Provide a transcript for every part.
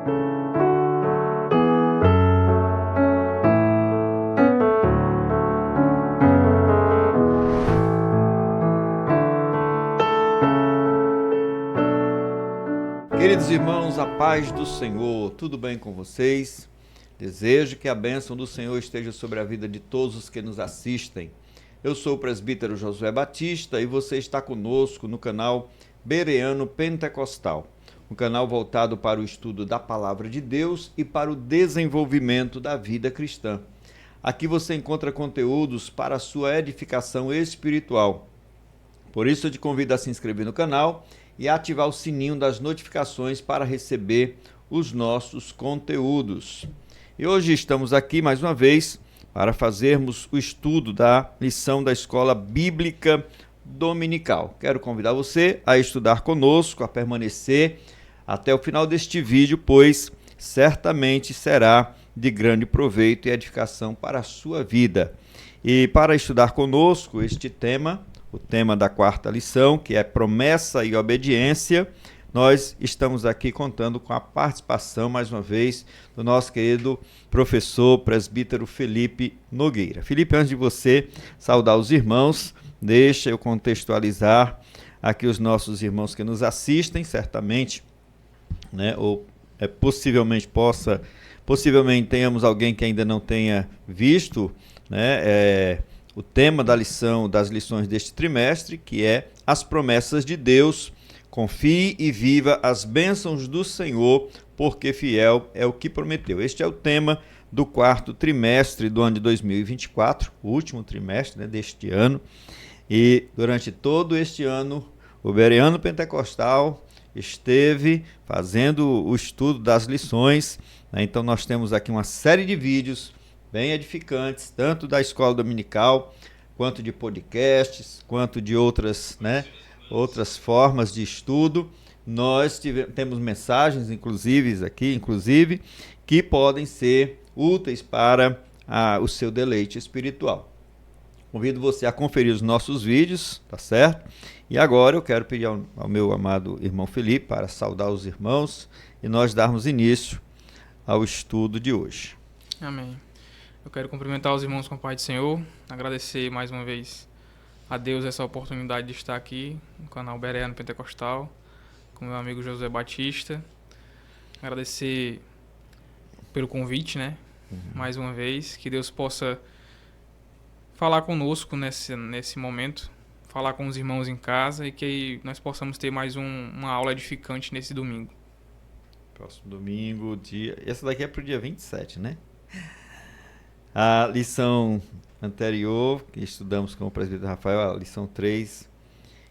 Queridos irmãos, a paz do Senhor, tudo bem com vocês? Desejo que a bênção do Senhor esteja sobre a vida de todos os que nos assistem. Eu sou o presbítero Josué Batista e você está conosco no canal Bereano Pentecostal, um canal voltado para o estudo da Palavra de Deus e para o desenvolvimento da vida cristã. Aqui você encontra conteúdos para a sua edificação espiritual. Por isso eu te convido a se inscrever no canal e ativar o sininho das notificações para receber os nossos conteúdos. E hoje estamos aqui mais uma vez para fazermos o estudo da lição da Escola Bíblica Dominical. Quero convidar você a estudar conosco, a permanecer até o final deste vídeo, pois certamente será de grande proveito e edificação para a sua vida. E para estudar conosco este tema, o tema da quarta lição, que é promessa e obediência, nós estamos aqui contando com a participação, mais uma vez, do nosso querido professor presbítero Felipe Nogueira. Felipe, antes de você saudar os irmãos, deixa eu contextualizar aqui os nossos irmãos que nos assistem, certamente, né, ou possivelmente tenhamos alguém que ainda não tenha visto, né, o tema das lições deste trimestre, que é as promessas de Deus. Confie e viva as bênçãos do Senhor, porque fiel é o que prometeu. Este é o tema do quarto trimestre do ano de 2024, o último trimestre, né, deste ano. E durante todo este ano, o Bereano Pentecostal esteve fazendo o estudo das lições, né? Então nós temos aqui uma série de vídeos bem edificantes, tanto da escola dominical, quanto de podcasts, quanto de outras formas de estudo. Nós temos mensagens, inclusive, que podem ser úteis para o seu deleite espiritual. Convido você a conferir os nossos vídeos, tá certo? E agora eu quero pedir ao meu amado irmão Felipe para saudar os irmãos e nós darmos início ao estudo de hoje. Amém. Eu quero cumprimentar os irmãos com a paz do Senhor, agradecer mais uma vez a Deus essa oportunidade de estar aqui no canal Bereano Pentecostal, com meu amigo Josué Batista. Agradecer pelo convite, né? Mais uma vez, que Deus possa falar conosco nesse momento, falar com os irmãos em casa e que nós possamos ter mais uma aula edificante nesse domingo. Próximo domingo, essa daqui é para o dia 27, né? A lição anterior, que estudamos com o presbítero Rafael, a lição 3,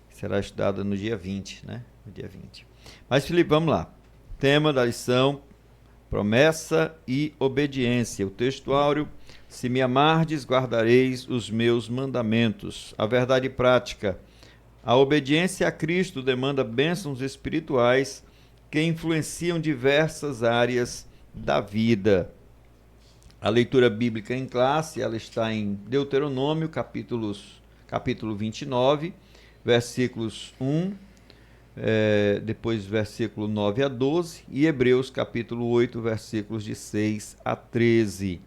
será estudada no dia 20, né? No dia 20. Mas, Felipe, vamos lá. Tema da lição, promessa e obediência. O texto áureo: se me amardes, guardareis os meus mandamentos. A verdade prática: a obediência a Cristo demanda bênçãos espirituais que influenciam diversas áreas da vida. A leitura bíblica em classe, ela está em Deuteronômio, capítulo 29, versículos 1, depois versículo 9 a 12, e Hebreus, capítulo 8, versículos de 6 a 13.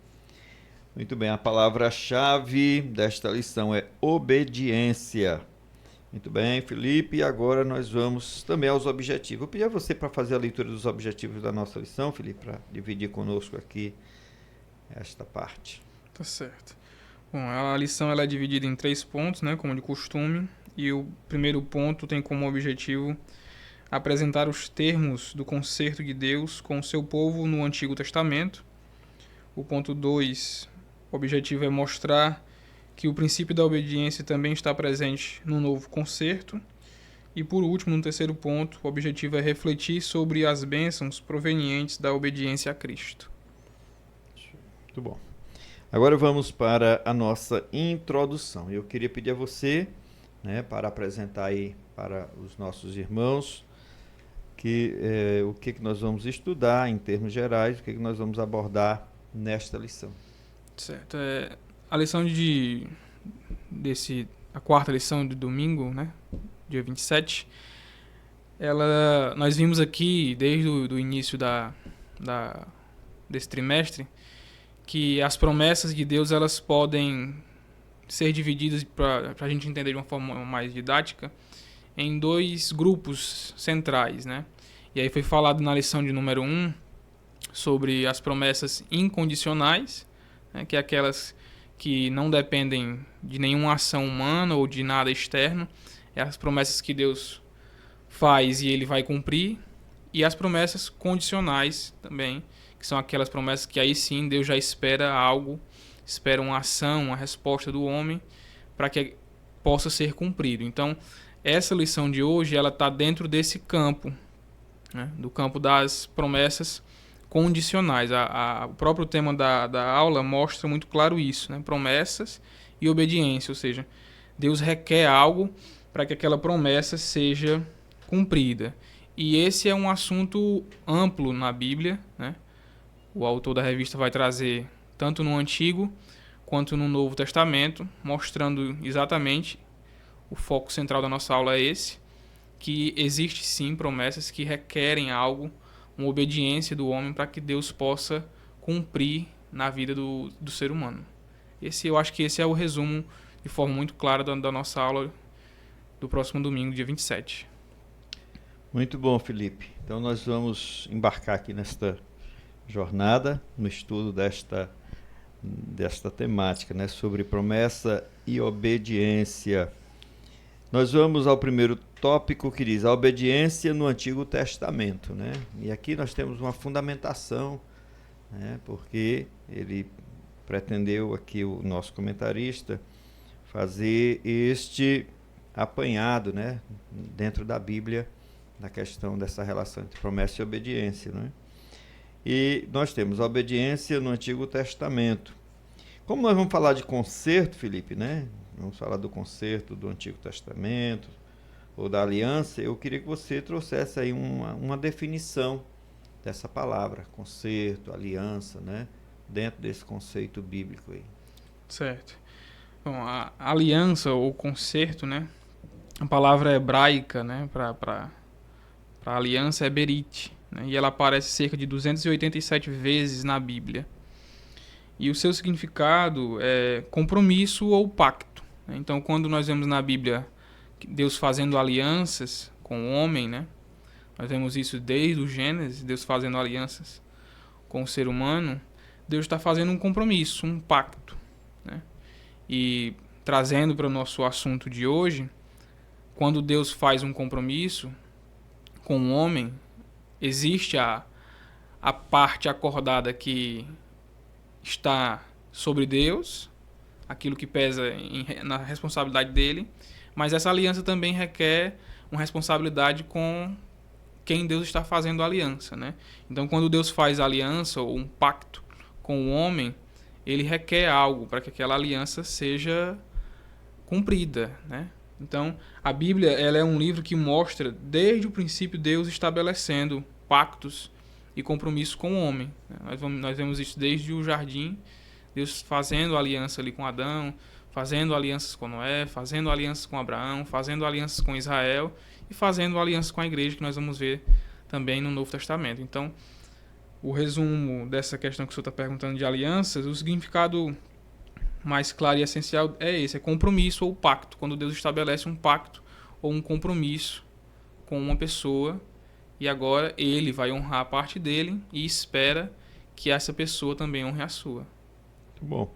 Muito bem, a palavra-chave desta lição é obediência. Muito bem, Felipe, e agora nós vamos também aos objetivos. Eu pedi a você para fazer a leitura dos objetivos da nossa lição, Felipe, para dividir conosco aqui esta parte. Tá certo. Bom, a lição ela é dividida em 3 pontos, né, como de costume, e o primeiro ponto tem como objetivo apresentar os termos do concerto de Deus com o seu povo no Antigo Testamento. O ponto 2, o objetivo é mostrar que o princípio da obediência também está presente no novo concerto. E por último, no terceiro ponto, o objetivo é refletir sobre as bênçãos provenientes da obediência a Cristo. Muito bom. Agora vamos para a nossa introdução. Eu queria pedir a você, né, para apresentar aí para os nossos irmãos o que nós vamos estudar em termos gerais, o que nós vamos abordar nesta lição. Certo. A lição a quarta lição de domingo, né, dia 27, nós vimos aqui desde o início da desse trimestre, que as promessas de Deus elas podem ser divididas, para a gente entender de uma forma mais didática, em dois grupos centrais, né? E aí foi falado na lição de número 1 sobre as promessas incondicionais, né, que é aquelas que não dependem de nenhuma ação humana ou de nada externo, é as promessas que Deus faz e ele vai cumprir, e as promessas condicionais também, que são aquelas promessas que aí sim Deus já espera algo, espera uma ação, uma resposta do homem para que possa ser cumprido. Então, essa lição de hoje ela está dentro desse campo, né, do campo das promessas condicionais. O próprio tema da aula mostra muito claro isso, né? Promessas e obediência, ou seja, Deus requer algo para que aquela promessa seja cumprida. E esse é um assunto amplo na Bíblia, né? O autor da revista vai trazer tanto no Antigo quanto no Novo Testamento, mostrando exatamente o foco central da nossa aula é esse, que existe sim promessas que requerem algo, uma obediência do homem para que Deus possa cumprir na vida do ser humano. Eu acho que esse é o resumo de forma muito clara da nossa aula do próximo domingo, dia 27. Muito bom, Felipe. Então nós vamos embarcar aqui nesta jornada, no estudo desta temática, né, sobre promessa e obediência. Nós vamos ao primeiro tópico que diz a obediência no Antigo Testamento, né? E aqui nós temos uma fundamentação, né, porque ele pretendeu aqui, o nosso comentarista, fazer este apanhado, né, dentro da Bíblia, na questão dessa relação entre promessa e obediência, né? E nós temos a obediência no Antigo Testamento. Como nós vamos falar de concerto, Felipe, né? Vamos falar do concerto do Antigo Testamento ou da aliança, eu queria que você trouxesse aí uma definição dessa palavra, concerto, aliança, né? Dentro desse conceito bíblico aí. Certo. Bom, a aliança ou concerto, né? A palavra hebraica, né, para aliança é berit, né? E ela aparece cerca de 287 vezes na Bíblia. E o seu significado é compromisso ou pacto, né? Então, quando nós vemos na Bíblia Deus fazendo alianças com o homem, né? Nós vemos isso desde o Gênesis, Deus fazendo alianças com o ser humano. Deus está fazendo um compromisso, um pacto, né? E trazendo para o nosso assunto de hoje, quando Deus faz um compromisso com o homem, existe a parte acordada que está sobre Deus, aquilo que pesa na responsabilidade dele, mas essa aliança também requer uma responsabilidade com quem Deus está fazendo a aliança, né? Então, quando Deus faz aliança ou um pacto com o homem, ele requer algo para que aquela aliança seja cumprida, né? Então, a Bíblia ela é um livro que mostra, desde o princípio, Deus estabelecendo pactos e compromissos com o homem. Nós vemos isso desde o jardim, Deus fazendo aliança ali com Adão, fazendo alianças com Noé, fazendo alianças com Abraão, fazendo alianças com Israel e fazendo alianças com a igreja, que nós vamos ver também no Novo Testamento. Então, o resumo dessa questão que o senhor está perguntando de alianças, o significado mais claro e essencial é esse, é compromisso ou pacto, quando Deus estabelece um pacto ou um compromisso com uma pessoa e agora ele vai honrar a parte dele e espera que essa pessoa também honre a sua. Muito bom.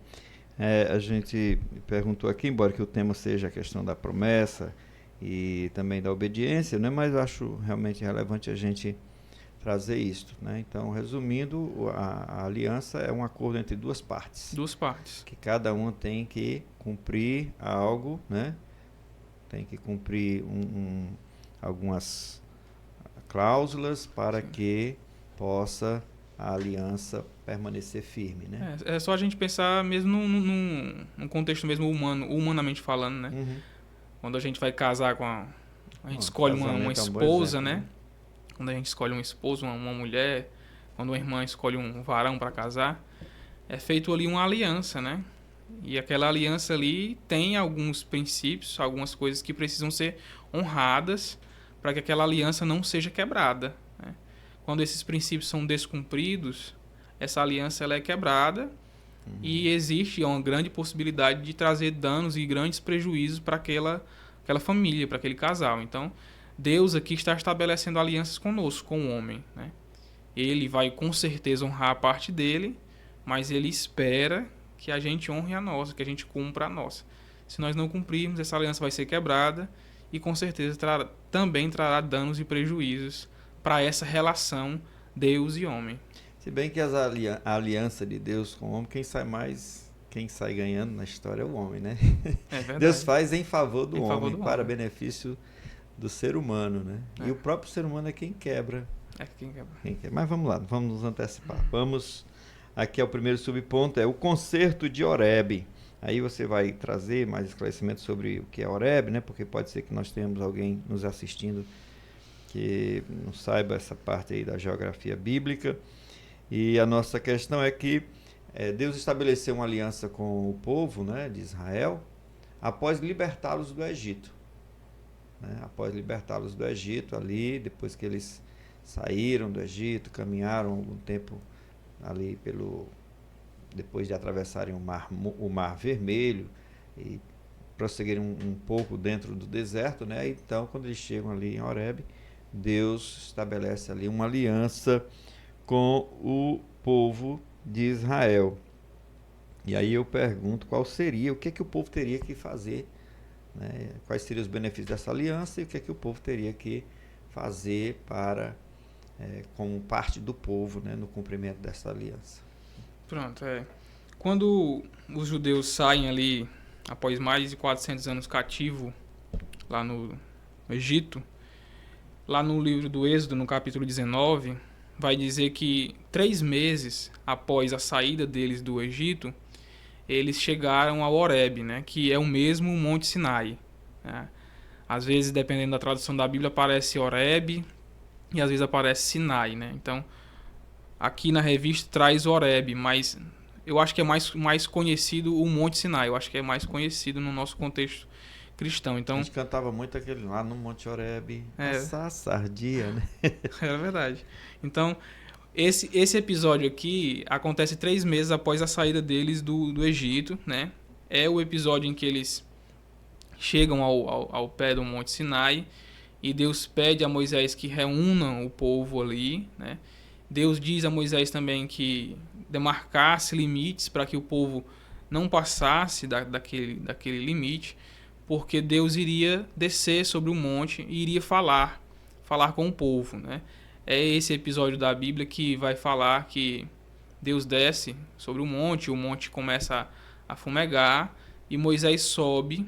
A gente perguntou aqui, embora que o tema seja a questão da promessa e também da obediência, né? Mas eu acho realmente relevante a gente trazer isto, né? Então, resumindo, a aliança é um acordo entre duas partes. Duas partes. Que cada uma tem que cumprir algo, né? Tem que cumprir algumas cláusulas para que possa a aliança permanecer firme, né? É só a gente pensar mesmo num contexto mesmo humano, humanamente falando, né? Uhum. Quando a gente vai casar a gente escolhe uma esposa, né? Quando a gente escolhe um esposo, uma mulher, quando uma irmã escolhe um varão para casar, é feito ali uma aliança, né? E aquela aliança ali tem alguns princípios, algumas coisas que precisam ser honradas para que aquela aliança não seja quebrada, né? quando esses princípios são descumpridos, essa aliança ela é quebrada e existe uma grande possibilidade de trazer danos e grandes prejuízos para aquela família, para aquele casal. Então, Deus aqui está estabelecendo alianças conosco, com o homem, né? Ele vai com certeza honrar a parte dele, mas ele espera que a gente honre a nossa, que a gente cumpra a nossa. Se nós não cumprirmos, essa aliança vai ser quebrada e com certeza também trará danos e prejuízos para essa relação Deus e homem. Se bem que a aliança de Deus com o homem, quem sai ganhando na história é o homem, né? É verdade. Deus faz em favor do favor homem, do para homem. benefício do ser humano, né? É. E o próprio ser humano é quem quebra. Quem quebra. Mas vamos lá, vamos nos antecipar. Vamos aqui ao primeiro subponto, é o concerto de Horebe. Aí você vai trazer mais esclarecimentos sobre o que é Horebe, né? Porque pode ser que nós tenhamos alguém nos assistindo que não saiba essa parte aí da geografia bíblica. E a nossa questão é que Deus estabeleceu uma aliança com o povo, né, de Israel após libertá-los do Egito. Né? Após libertá-los do Egito ali, depois que eles saíram do Egito, caminharam algum tempo ali depois de atravessarem o Mar Vermelho e prosseguirem um pouco dentro do deserto, né? Então, quando eles chegam ali em Horebe, Deus estabelece ali uma aliança com o povo de Israel. E aí eu pergunto o que o povo teria que fazer, né? Quais seriam os benefícios dessa aliança e o que o povo teria que fazer como parte do povo, né, no cumprimento dessa aliança. Pronto, Quando os judeus saem ali, após mais de 400 anos cativo, lá no Egito, lá no livro do Êxodo, no capítulo 19, vai dizer que 3 meses após a saída deles do Egito, eles chegaram ao Horebe, né, que é o mesmo Monte Sinai. Né? Às vezes, dependendo da tradução da Bíblia, aparece Horebe e às vezes aparece Sinai. Né? Então, aqui na revista traz Horebe, mas eu acho que é mais conhecido o Monte Sinai. Eu acho que é mais conhecido no nosso contexto cristão. Então, a gente cantava muito aquele lá no Monte Horebe, essa sardia, né? É verdade. Então, esse episódio aqui acontece 3 meses após a saída deles do Egito, né? É o episódio em que eles chegam ao pé do Monte Sinai e Deus pede a Moisés que reúnam o povo ali, né? Deus diz a Moisés também que demarcasse limites para que o povo não passasse daquele limite, porque Deus iria descer sobre o monte e iria falar com o povo, né? É esse episódio da Bíblia que vai falar que Deus desce sobre o monte começa a fumegar e Moisés sobe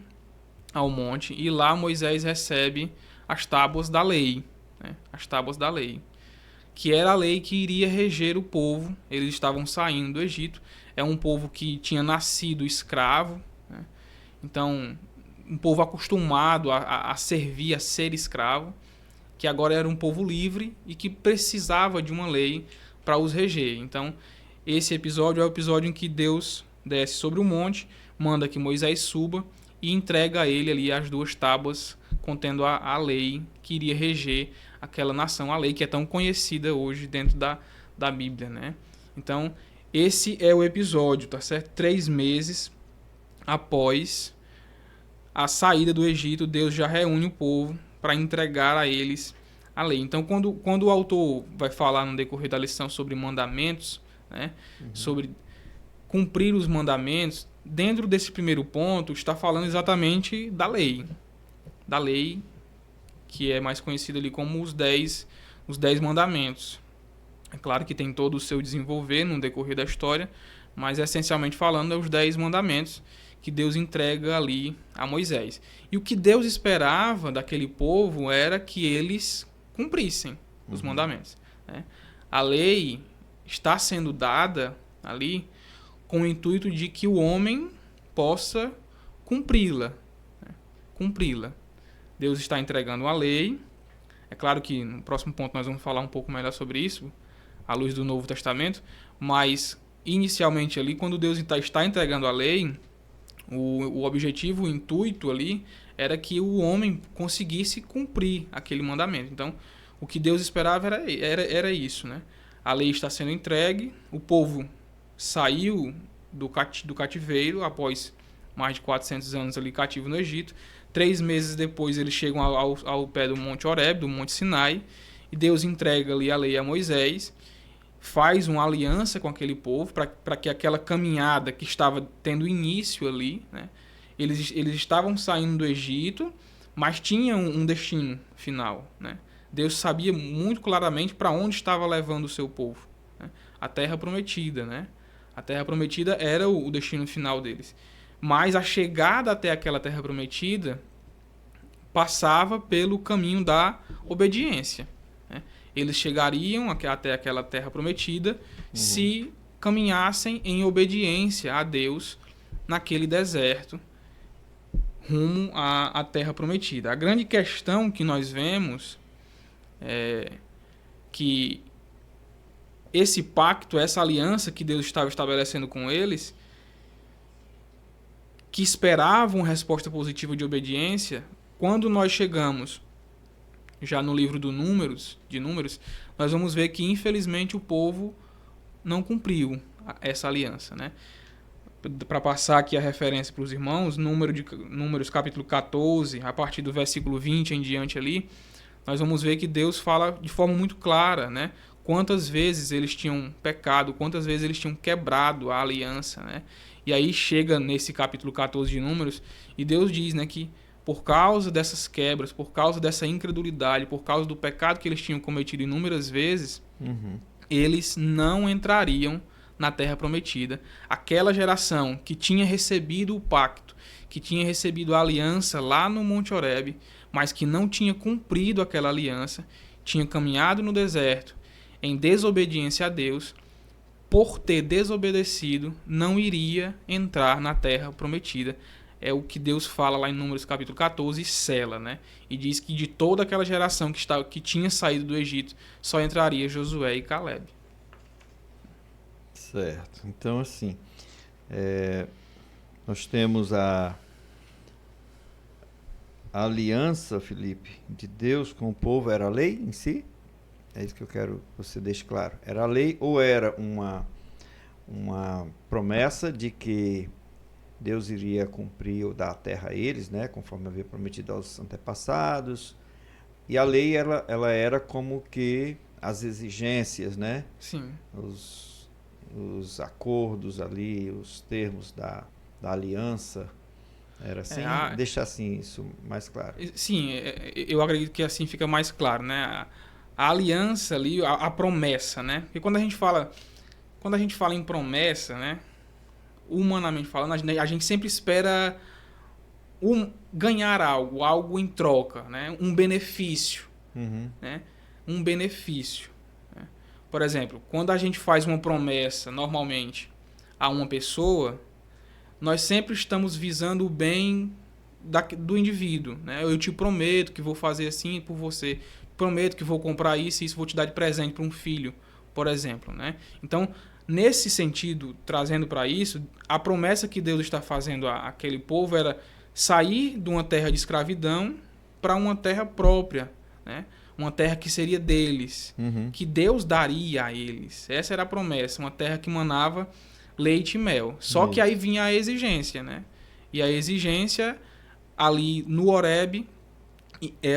ao monte e lá Moisés recebe as tábuas da lei, né? As tábuas da lei, que era a lei que iria reger o povo. Eles estavam saindo do Egito, é um povo que tinha nascido escravo, né? Então, um povo acostumado a servir, a ser escravo, que agora era um povo livre e que precisava de uma lei para os reger. Então, esse episódio é o episódio em que Deus desce sobre o monte, manda que Moisés suba e entrega a ele ali as 2 tábuas contendo a lei que iria reger aquela nação, a lei que é tão conhecida hoje dentro da Bíblia, né? Então, esse é o episódio, tá certo? 3 meses após a saída do Egito, Deus já reúne o povo para entregar a eles a lei. Então, quando o autor vai falar no decorrer da lição sobre mandamentos, né, sobre cumprir os mandamentos, dentro desse primeiro ponto está falando exatamente da lei que é mais conhecida ali como os 10 mandamentos. É claro que tem todo o seu desenvolver no decorrer da história, mas essencialmente falando é os 10 mandamentos que Deus entrega ali a Moisés. E o que Deus esperava daquele povo era que eles cumprissem os mandamentos, né? A lei está sendo dada ali com o intuito de que o homem possa cumpri-la, né? Cumpri-la. Deus está entregando a lei. É claro que no próximo ponto nós vamos falar um pouco melhor sobre isso, à luz do Novo Testamento, mas inicialmente ali, quando Deus está entregando a lei, o objetivo, o intuito ali era que o homem conseguisse cumprir aquele mandamento. Então, O que Deus esperava era isso, né? A lei está sendo entregue, o povo saiu do cativeiro após mais de 400 anos ali cativo no Egito. 3 meses depois eles chegam ao pé do Monte Horebe, do Monte Sinai, e Deus entrega ali a lei a Moisés, faz uma aliança com aquele povo para que aquela caminhada que estava tendo início ali, né? Eles estavam saindo do Egito, mas tinham um destino final, né? Deus sabia muito claramente para onde estava levando o seu povo, né? A Terra Prometida, né? A Terra Prometida era o destino final deles. Mas a chegada até aquela Terra Prometida passava pelo caminho da obediência, né? Eles chegariam até aquela Terra Prometida se caminhassem em obediência a Deus naquele deserto rumo à Terra Prometida. A grande questão que nós vemos é que esse pacto, essa aliança que Deus estava estabelecendo com eles, que esperavam resposta positiva de obediência, quando nós chegamos já no livro de Números, nós vamos ver que infelizmente o povo não cumpriu essa aliança, né? Para passar aqui a referência para os irmãos, Números capítulo 14, a partir do versículo 20 em diante ali, nós vamos ver que Deus fala de forma muito clara, né? Quantas vezes eles tinham pecado, quantas vezes eles tinham quebrado a aliança, né? E aí chega nesse capítulo 14 de Números e Deus diz, né, que por causa dessas quebras, por causa dessa incredulidade, por causa do pecado que eles tinham cometido inúmeras vezes, eles não entrariam na Terra Prometida. Aquela geração que tinha recebido o pacto, que tinha recebido a aliança lá no Monte Horebe, mas que não tinha cumprido aquela aliança, tinha caminhado no deserto em desobediência a Deus, por ter desobedecido, não iria entrar na Terra Prometida. É o que Deus fala lá em Números capítulo 14 e sela, né? E diz que de toda aquela geração que tinha saído do Egito, só entraria Josué e Calebe. Certo. Então, assim, nós temos a aliança, Felipe, de Deus com o povo. Era a lei em si? É isso que eu quero que você deixe claro. Era a lei ou era uma promessa de que Deus iria cumprir ou dar a terra a eles, né, conforme havia prometido aos antepassados? E a lei, ela era como que as exigências, né? Sim. Os acordos ali, os termos da aliança. Era assim? Deixa assim isso mais claro. Sim, eu acredito que assim fica mais claro, né? A aliança ali, a promessa, né? Porque quando a gente fala em promessa, né? Humanamente falando, a gente sempre espera ganhar algo em troca, né? Um benefício, né? Um benefício, né? Por exemplo, quando a gente faz uma promessa, normalmente, a uma pessoa, nós sempre estamos visando o bem do indivíduo, né? Eu te prometo que vou fazer assim por você, prometo que vou comprar isso e isso vou te dar de presente para um filho, por exemplo, né? Então, nesse sentido, trazendo para isso, a promessa que Deus está fazendo àquele povo era sair de uma terra de escravidão para uma terra própria, né? Uma terra que seria deles, que Deus daria a eles. Essa era a promessa, uma terra que manava leite e mel. Só que aí vinha a exigência, né? E a exigência ali no Horebe é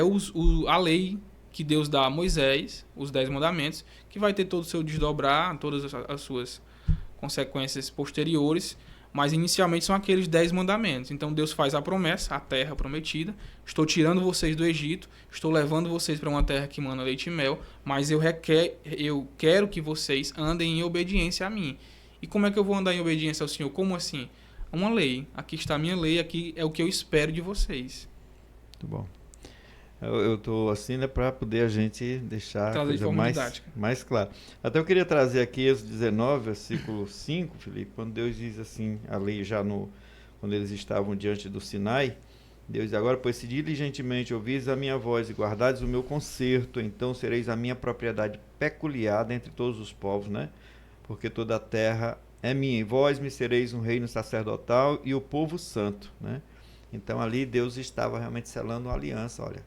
a lei que Deus dá a Moisés, os 10 mandamentos, que vai ter todo o seu desdobrar, todas as suas consequências posteriores, mas inicialmente são aqueles 10 mandamentos. Então Deus faz a promessa, a terra prometida: estou tirando vocês do Egito, estou levando vocês para uma terra que mana leite e mel, mas eu quero que vocês andem em obediência a mim. E como é que eu vou andar em obediência ao Senhor? Como assim? Uma lei. Aqui está a minha lei, aqui é o que eu espero de vocês. Muito bom. Eu estou assim, né, para poder a gente deixar a coisa mais clara. Até eu queria trazer aqui Êxodo 19, versículo 5, Felipe, quando Deus diz assim, a lei já quando eles estavam diante do Sinai, Deus diz: agora, pois se diligentemente ouvis a minha voz e guardares o meu concerto, então sereis a minha propriedade peculiar dentre todos os povos, né? Porque toda a terra é minha, e vós me sereis um reino sacerdotal e o povo santo, né? Então ali Deus estava realmente selando uma aliança. Olha,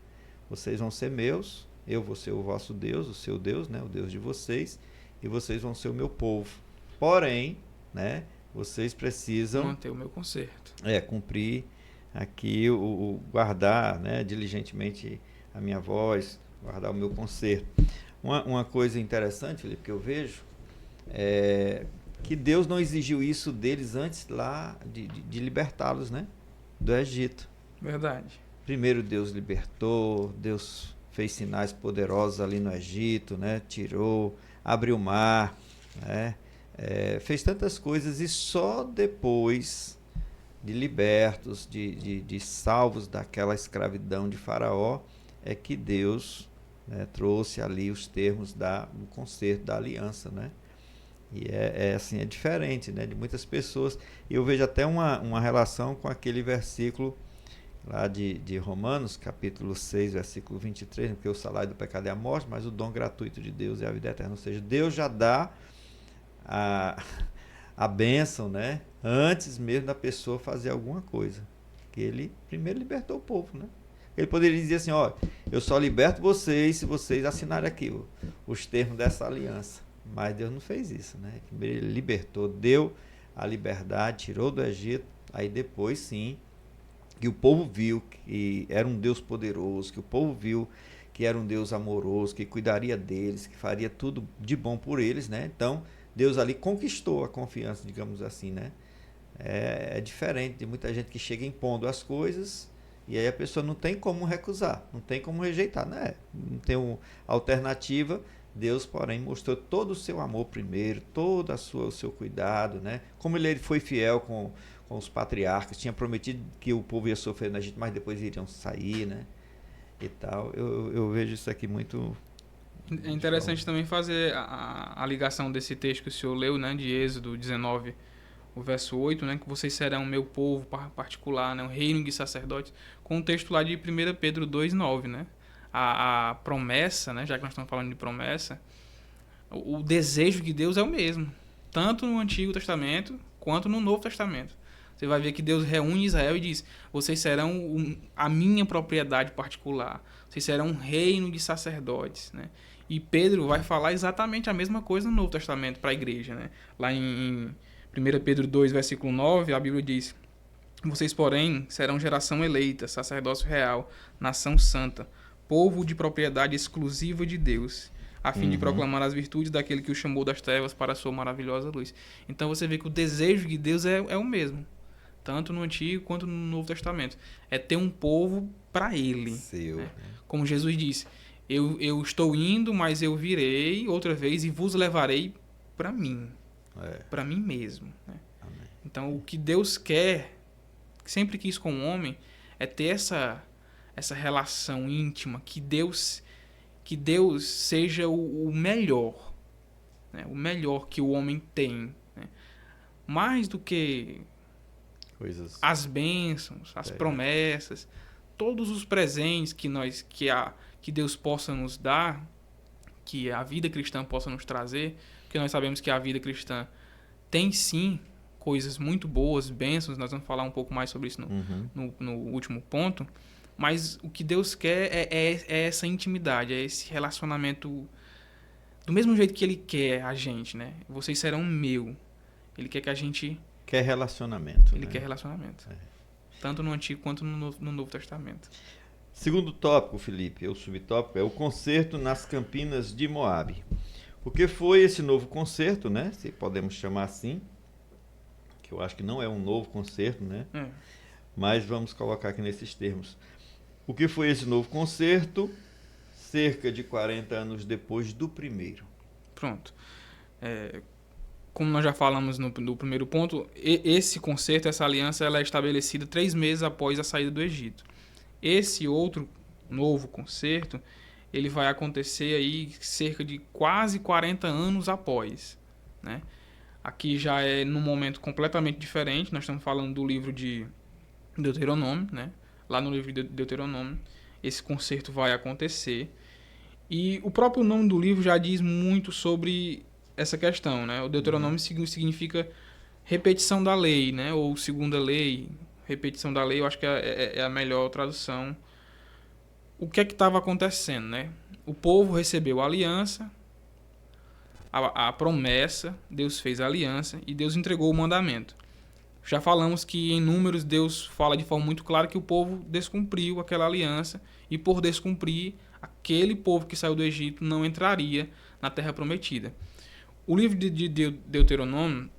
vocês vão ser meus, eu vou ser o vosso Deus, o seu Deus, né, o Deus de vocês, e vocês vão ser o meu povo. Porém, né, vocês precisam manter o meu conserto. Cumprir aqui, guardar, né, diligentemente a minha voz, guardar o meu conserto. Uma coisa interessante, Felipe, que eu vejo, é que Deus não exigiu isso deles antes lá de libertá-los, né, do Egito. Verdade. Primeiro Deus libertou, Deus fez sinais poderosos ali no Egito, né, tirou, abriu o mar, né, fez tantas coisas, e só depois de libertos, de salvos daquela escravidão de Faraó, é que Deus, né, trouxe ali os termos do concerto, da aliança, né? E assim, é diferente, né, de muitas pessoas. E eu vejo até uma relação com aquele versículo lá de Romanos, capítulo 6, versículo 23, porque o salário do pecado é a morte, mas o dom gratuito de Deus é a vida eterna. Ou seja, Deus já dá a bênção, né, antes mesmo da pessoa fazer alguma coisa. Que ele primeiro libertou o povo, né? Ele poderia dizer assim, ó, eu só liberto vocês se vocês assinarem aqui os termos dessa aliança. Mas Deus não fez isso, né? Primeiro ele libertou, deu a liberdade, tirou do Egito, aí depois sim, que o povo viu que era um Deus poderoso, que o povo viu que era um Deus amoroso, que cuidaria deles, que faria tudo de bom por eles, né? Então, Deus ali conquistou a confiança, digamos assim, né? É diferente de muita gente que chega impondo as coisas e aí a pessoa não tem como recusar, não tem como rejeitar, né? Não tem alternativa. Deus, porém, mostrou todo o seu amor primeiro, todo o seu cuidado, né? Como ele foi fiel com os patriarcas, tinha prometido que o povo ia sofrer no Egito, mas depois iriam sair, né? E tal. Eu vejo isso aqui muito... É interessante também fazer a ligação desse texto que o senhor leu, né, de Êxodo 19, o verso 8, né, que vocês serão meu povo particular, né, um reino de sacerdotes, com o texto lá de 1 Pedro 2,9, né? A promessa, né, já que nós estamos falando de promessa, o desejo de Deus é o mesmo, tanto no Antigo Testamento quanto no Novo Testamento. Você vai ver que Deus reúne Israel e diz, vocês serão a minha propriedade particular, vocês serão um reino de sacerdotes, né? E Pedro vai falar exatamente a mesma coisa no Novo Testamento para a igreja, né? Lá em 1 Pedro 2, versículo 9, a Bíblia diz, vocês, porém, serão geração eleita, sacerdócio real, nação santa, povo de propriedade exclusiva de Deus, a fim de proclamar as virtudes daquele que o chamou das trevas para a sua maravilhosa luz. Então você vê que o desejo de Deus é o mesmo, tanto no Antigo quanto no Novo Testamento. É ter um povo para ele. Seu, né? Como Jesus disse, eu estou indo, mas eu virei outra vez e vos levarei para mim. Para mim mesmo. Né? Então o que Deus quer, sempre quis com o homem, é ter essa relação íntima, que Deus seja o melhor, né? O melhor que o homem tem, né? Mais do que as bênçãos, as promessas, todos os presentes que Deus possa nos dar, que a vida cristã possa nos trazer, porque nós sabemos que a vida cristã tem sim coisas muito boas, bênçãos, nós vamos falar um pouco mais sobre isso no último ponto, mas o que Deus quer é essa intimidade, é esse relacionamento do mesmo jeito que Ele quer a gente, né? Vocês serão meu. Ele quer que a gente... Quer relacionamento. Ele quer relacionamento. Tanto no Antigo quanto no Novo Testamento. Segundo tópico, Felipe, o subtópico, é o concerto nas Campinas de Moabe. O que foi esse novo concerto, né? Se podemos chamar assim, que eu acho que não é um novo concerto, né? Mas vamos colocar aqui nesses termos. O que foi esse novo concerto cerca de 40 anos depois do primeiro? Pronto. Como nós já falamos no primeiro ponto, esse concerto, essa aliança, ela é estabelecida 3 meses após a saída do Egito. Esse outro novo concerto, ele vai acontecer aí cerca de quase 40 anos após, né? Aqui já é num momento completamente diferente, nós estamos falando do livro de Deuteronômio, né? Lá no livro de Deuteronômio, esse concerto vai acontecer. E o próprio nome do livro já diz muito sobre essa questão, né? O Deuteronômio significa repetição da lei, né? Ou segunda lei, repetição da lei, eu acho que é a melhor tradução. o que é que estava acontecendo, né? O povo recebeu a aliança, a promessa, Deus fez a aliança e Deus entregou o mandamento. Já falamos que em Números Deus fala de forma muito clara que o povo descumpriu aquela aliança e por descumprir, aquele povo que saiu do Egito não entraria na Terra Prometida. O livro de Deuteronômio,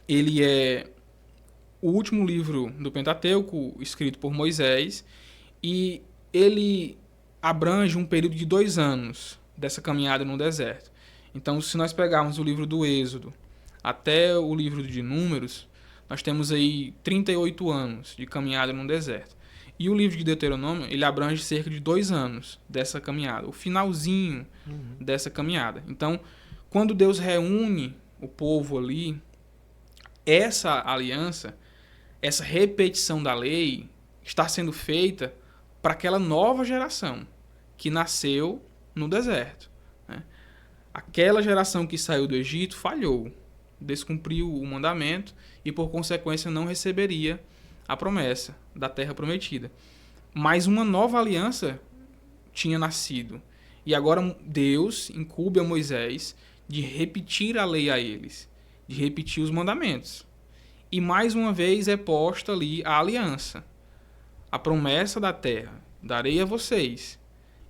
ele é o último livro do Pentateuco escrito por Moisés e ele abrange um período de 2 anos dessa caminhada no deserto. Então, se nós pegarmos o livro do Êxodo até o livro de Números, nós temos aí 38 anos de caminhada no deserto. E o livro de Deuteronômio, ele abrange cerca de 2 anos dessa caminhada, o finalzinho dessa caminhada. Então, quando Deus reúne o povo ali, essa aliança, essa repetição da lei está sendo feita para aquela nova geração que nasceu no deserto, né? Aquela geração que saiu do Egito falhou, descumpriu o mandamento e, por consequência, não receberia a promessa da terra prometida. Mas uma nova aliança tinha nascido. E agora Deus incumbe a Moisés de repetir a lei a eles, de repetir os mandamentos. E mais uma vez é posta ali a aliança, a promessa da terra. Darei a vocês,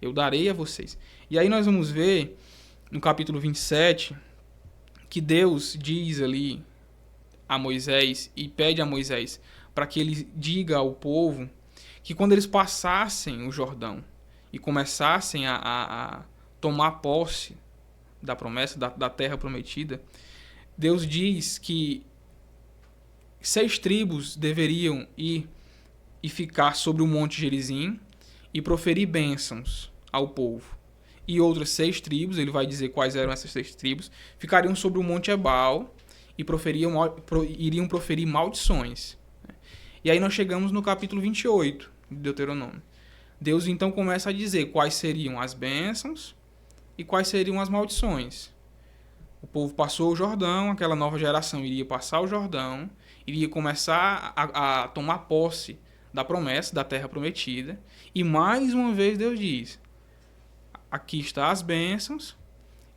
eu darei a vocês. E aí nós vamos ver no capítulo 27 que Deus diz ali a Moisés e pede a Moisés para que ele diga ao povo que quando eles passassem o Jordão e começassem a tomar posse da promessa, da terra prometida, Deus diz que 6 tribos deveriam ir e ficar sobre o Monte Gerizim e proferir bênçãos ao povo. E outras 6 tribos, ele vai dizer quais eram essas 6 tribos, ficariam sobre o Monte Ebal e iriam proferir maldições. E aí nós chegamos no capítulo 28 de Deuteronômio. Deus então começa a dizer quais seriam as bênçãos e quais seriam as maldições. O povo passou o Jordão, aquela nova geração iria passar o Jordão, iria começar a tomar posse da promessa, da terra prometida. E mais uma vez Deus diz, aqui está as bênçãos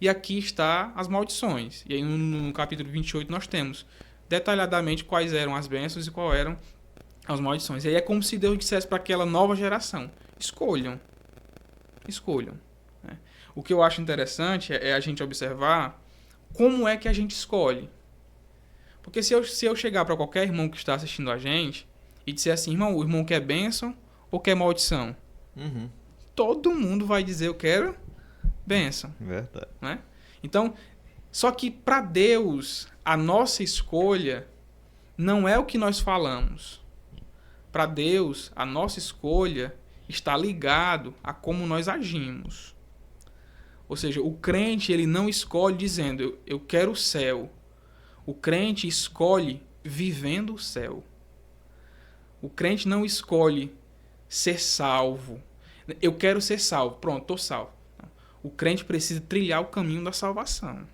e aqui está as maldições. E aí no capítulo 28 nós temos detalhadamente quais eram as bênçãos e quais eram as maldições. E aí é como se Deus dissesse para aquela nova geração, escolham. Né? O que eu acho interessante é a gente observar como é que a gente escolhe. Porque se eu chegar para qualquer irmão que está assistindo a gente e disser assim, irmão, o irmão quer bênção ou quer maldição? Todo mundo vai dizer, eu quero bênção. Verdade. Né? Então, só que para Deus, a nossa escolha não é o que nós falamos. Para Deus, a nossa escolha está ligado a como nós agimos. Ou seja, o crente ele não escolhe dizendo, eu quero o céu. O crente escolhe vivendo o céu. O crente não escolhe ser salvo. Eu quero ser salvo. Pronto, estou salvo. O crente precisa trilhar o caminho da salvação.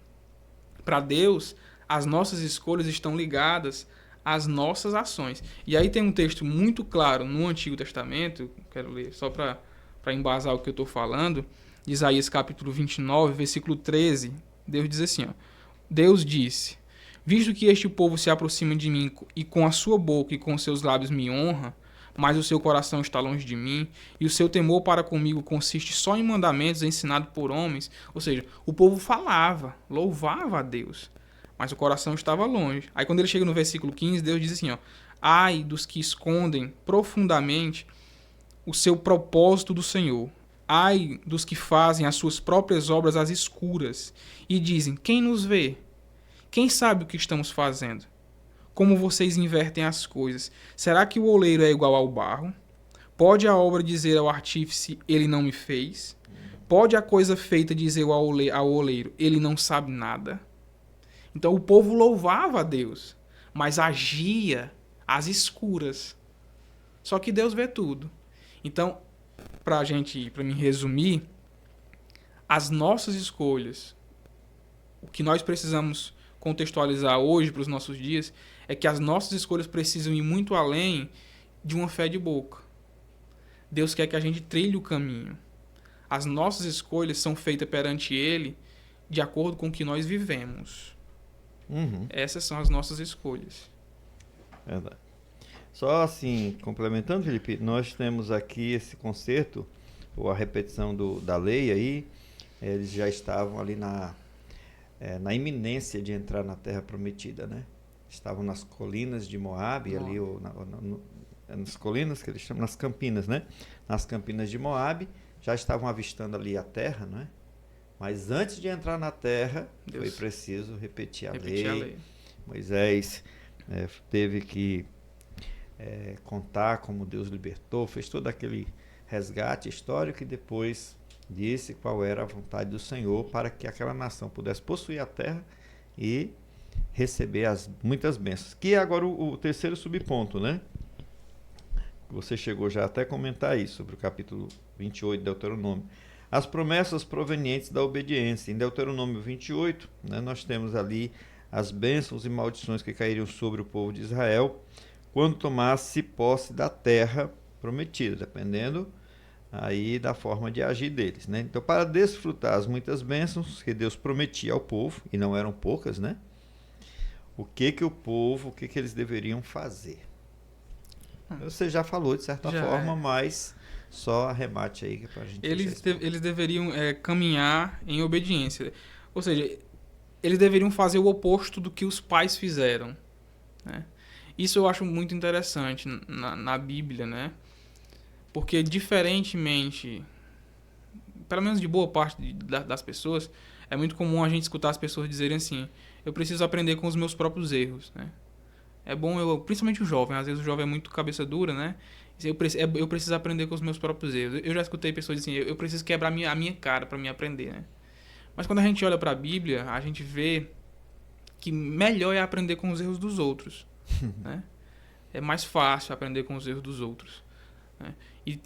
Para Deus, as nossas escolhas estão ligadas às nossas ações. E aí tem um texto muito claro no Antigo Testamento, quero ler só para embasar o que eu estou falando, de Isaías capítulo 29, versículo 13. Deus diz assim, ó, Deus disse, visto que este povo se aproxima de mim e com a sua boca e com seus lábios me honra, mas o seu coração está longe de mim, e o seu temor para comigo consiste só em mandamentos ensinados por homens. Ou seja, o povo falava, louvava a Deus, mas o coração estava longe. Aí quando ele chega no versículo 15, Deus diz assim, ó, ai dos que escondem profundamente o seu propósito do Senhor. Ai dos que fazem as suas próprias obras às escuras e dizem, quem nos vê? Quem sabe o que estamos fazendo? Como vocês invertem as coisas? Será que o oleiro é igual ao barro? Pode a obra dizer ao artífice, ele não me fez? Pode a coisa feita dizer ao oleiro, ele não sabe nada? Então o povo louvava a Deus, mas agia às escuras. Só que Deus vê tudo. Então, para me resumir, as nossas escolhas, o que nós precisamos contextualizar hoje para os nossos dias, é que as nossas escolhas precisam ir muito além de uma fé de boca. Deus quer que a gente trilhe o caminho. As nossas escolhas são feitas perante Ele de acordo com o que nós vivemos. Uhum. Essas são as nossas escolhas. Verdade. Só assim, complementando, Felipe, nós temos aqui esse concerto, ou a repetição da lei aí, eles já estavam ali na iminência de entrar na Terra Prometida, né? Estavam nas colinas de Moabe, ali, nas colinas que eles chamam, nas campinas, né? Nas campinas de Moabe, já estavam avistando ali a terra, né? Mas antes de entrar na terra, foi preciso repetir a lei. Moisés teve que contar como Deus libertou, fez todo aquele resgate histórico e depois disse qual era a vontade do Senhor para que aquela nação pudesse possuir a terra e receber muitas bênçãos. Que é agora o terceiro subponto, né? Você chegou já até a comentar isso, sobre o capítulo 28 de Deuteronômio. As promessas provenientes da obediência. Em Deuteronômio 28, né, nós temos ali as bênçãos e maldições que cairiam sobre o povo de Israel quando tomasse posse da terra prometida, dependendo aí da forma de agir deles, né? Então, para desfrutar as muitas bênçãos que Deus prometia ao povo, e não eram poucas, né? O que eles deveriam fazer? Você já falou de certa forma, mas só arremate aí para a gente. Eles deveriam caminhar em obediência. Ou seja, eles deveriam fazer o oposto do que os pais fizeram, né? Isso eu acho muito interessante na Bíblia, né? Porque diferentemente, pelo menos de boa parte das pessoas, é muito comum a gente escutar as pessoas dizerem assim: eu preciso aprender com os meus próprios erros, né? É bom, principalmente o jovem, às vezes o jovem é muito cabeça dura, né? Eu preciso aprender com os meus próprios erros. Eu já escutei pessoas dizendo assim: eu preciso quebrar a minha cara para me aprender, né? Mas quando a gente olha para a Bíblia, a gente vê que melhor é aprender com os erros dos outros, né? É mais fácil aprender com os erros dos outros, né?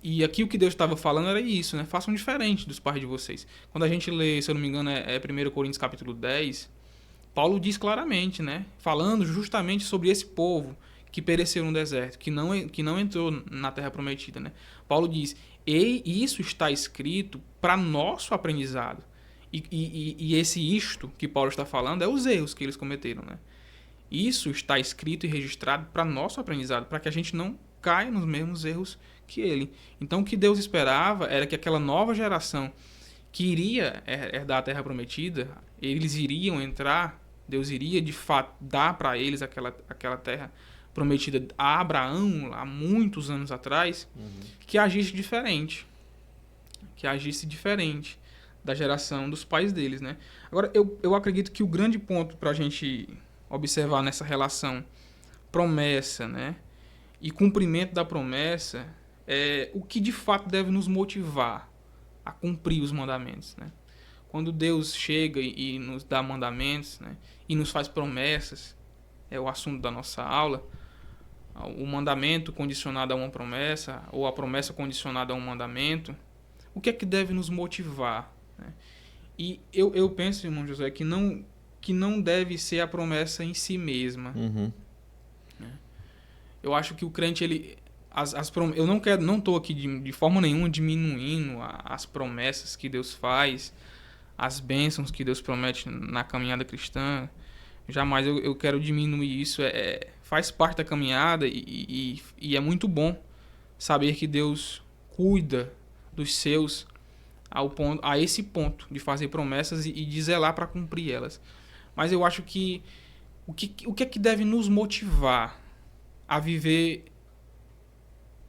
E aqui o que Deus estava falando era isso, né? Façam diferente dos pais de vocês. Quando a gente lê, se eu não me engano, 1 Coríntios capítulo 10, Paulo diz claramente, né? Falando justamente sobre esse povo que pereceu no deserto, que não entrou na Terra Prometida, né? Paulo diz: e isso está escrito para nosso aprendizado. E isto que Paulo está falando é os erros que eles cometeram, né? Isso está escrito e registrado para nosso aprendizado, para que a gente não caia nos mesmos erros que ele. Então, o que Deus esperava era que aquela nova geração que iria herdar a Terra Prometida, eles iriam entrar, Deus iria de fato dar para eles aquela terra prometida a Abraão há muitos anos atrás, que agisse diferente. Que agisse diferente da geração dos pais deles, né? Agora, eu acredito que o grande ponto para a gente observar nessa relação promessa, né, e cumprimento da promessa é o que de fato deve nos motivar a cumprir os mandamentos, né? Quando Deus chega e nos dá mandamentos, né, e nos faz promessas, é o assunto da nossa aula, o mandamento condicionado a uma promessa, ou a promessa condicionada a um mandamento, o que é que deve nos motivar, né? E eu penso, irmão José, que não deve ser a promessa em si mesma. Né? Eu acho que o crente, eu não estou aqui de forma nenhuma diminuindo as promessas que Deus faz, as bênçãos que Deus promete na caminhada cristã. Jamais eu quero diminuir isso. Faz parte da caminhada e é muito bom saber que Deus cuida dos seus a esse ponto de fazer promessas e de zelar para cumprir elas. Mas eu acho que o que é que deve nos motivar a viver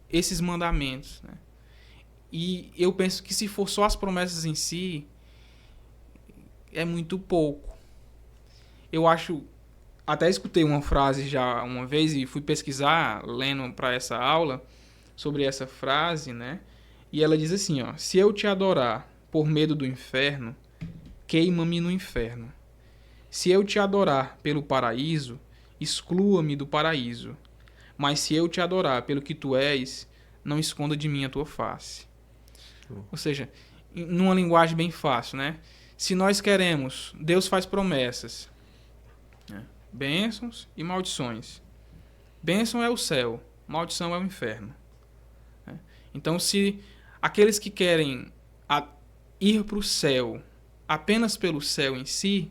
esses mandamentos, né? E eu penso que se for só as promessas em si, é muito pouco. Eu acho, até escutei uma frase já uma vez e fui pesquisar, lendo para essa aula, sobre essa frase, né? E ela diz assim, ó: se eu te adorar por medo do inferno, queima-me no inferno. Se eu te adorar pelo paraíso, exclua-me do paraíso. Mas se eu te adorar pelo que tu és, não esconda de mim a tua face. Ou seja, numa linguagem bem fácil, né? Se nós queremos, Deus faz promessas, né? Bênçãos e maldições. Bênção é o céu, maldição é o inferno, né? Então, se aqueles que querem ir para o céu apenas pelo céu em si,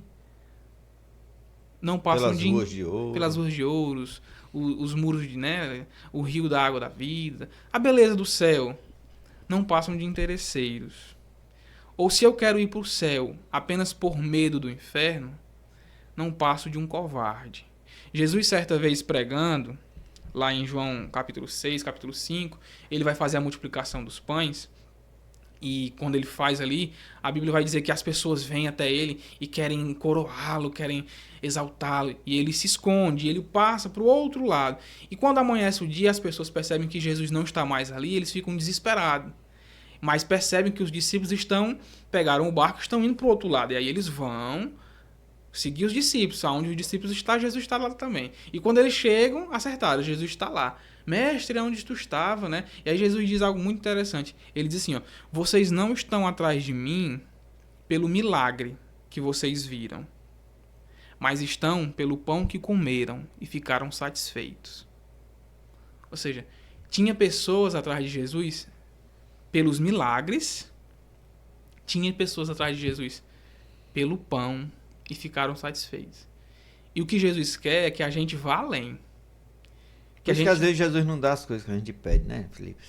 não passam Pelas ruas de ouro. pelas ruas de ouros, os muros de, né, o rio da água da vida, a beleza do céu, não passam de interesseiros. Ou se eu quero ir para o céu apenas por medo do inferno, não passo de um covarde. Jesus, certa vez pregando, lá em João capítulo 6, capítulo 5, ele vai fazer a multiplicação dos pães. E quando ele faz ali, a Bíblia vai dizer que as pessoas vêm até ele e querem coroá-lo, querem exaltá-lo. E ele se esconde, ele passa para o outro lado. E quando amanhece o dia, as pessoas percebem que Jesus não está mais ali, eles ficam desesperados. Mas percebem que os discípulos pegaram o barco e estão indo para o outro lado. E aí eles vão seguir os discípulos. Aonde os discípulos estão, Jesus está lá também. E quando eles chegam, acertaram, Jesus está lá. Mestre, onde tu estava, né? E aí Jesus diz algo muito interessante. Ele diz assim, ó, vocês não estão atrás de mim pelo milagre que vocês viram, mas estão pelo pão que comeram e ficaram satisfeitos. Ou seja, tinha pessoas atrás de Jesus pelos milagres, tinha pessoas atrás de Jesus pelo pão e ficaram satisfeitos. E o que Jesus quer é que a gente vá além. Por isso que às vezes Jesus não dá as coisas que a gente pede, né, Felipe?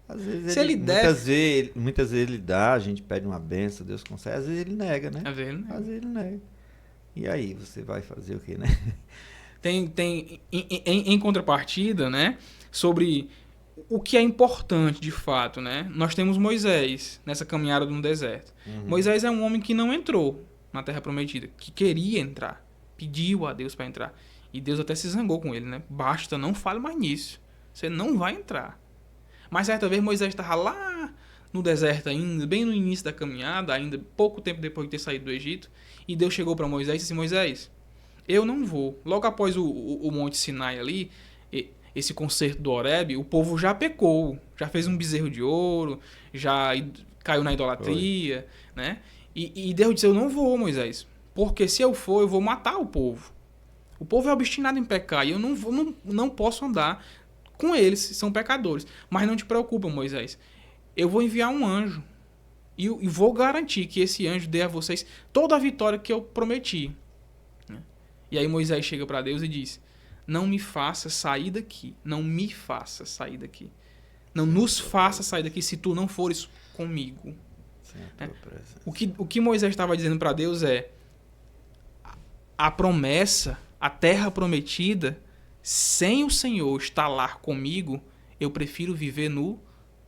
Às vezes se ele der... muitas vezes ele dá, a gente pede uma benção, Deus concede, às vezes ele nega, né? Às vezes ele nega. E aí, você vai fazer o quê, né? Tem em contrapartida, né, sobre o que é importante de fato, né? Nós temos Moisés nessa caminhada no deserto. Moisés é um homem que não entrou na Terra Prometida, que queria entrar, pediu a Deus para entrar. E Deus até se zangou com ele, né? Basta, não fale mais nisso. Você não vai entrar. Mas certa vez Moisés estava lá no deserto ainda, bem no início da caminhada, ainda pouco tempo depois de ter saído do Egito. E Deus chegou para Moisés e disse, Moisés, eu não vou. Logo após o Monte Sinai ali, esse concerto do Horebe, o povo já pecou. Já fez um bezerro de ouro, já caiu na idolatria, né? E Deus disse, eu não vou, Moisés. Porque se eu for, eu vou matar o povo. O povo é obstinado em pecar e eu não posso andar com eles, são pecadores. Mas não te preocupa, Moisés. Eu vou enviar um anjo e vou garantir que esse anjo dê a vocês toda a vitória que eu prometi. E aí Moisés chega para Deus e diz, não me faça sair daqui, não me faça sair daqui. Não nos faça sair daqui se tu não fores comigo. O que Moisés estava dizendo para Deus é, a promessa, a terra prometida, sem o Senhor estar lá comigo, eu prefiro viver no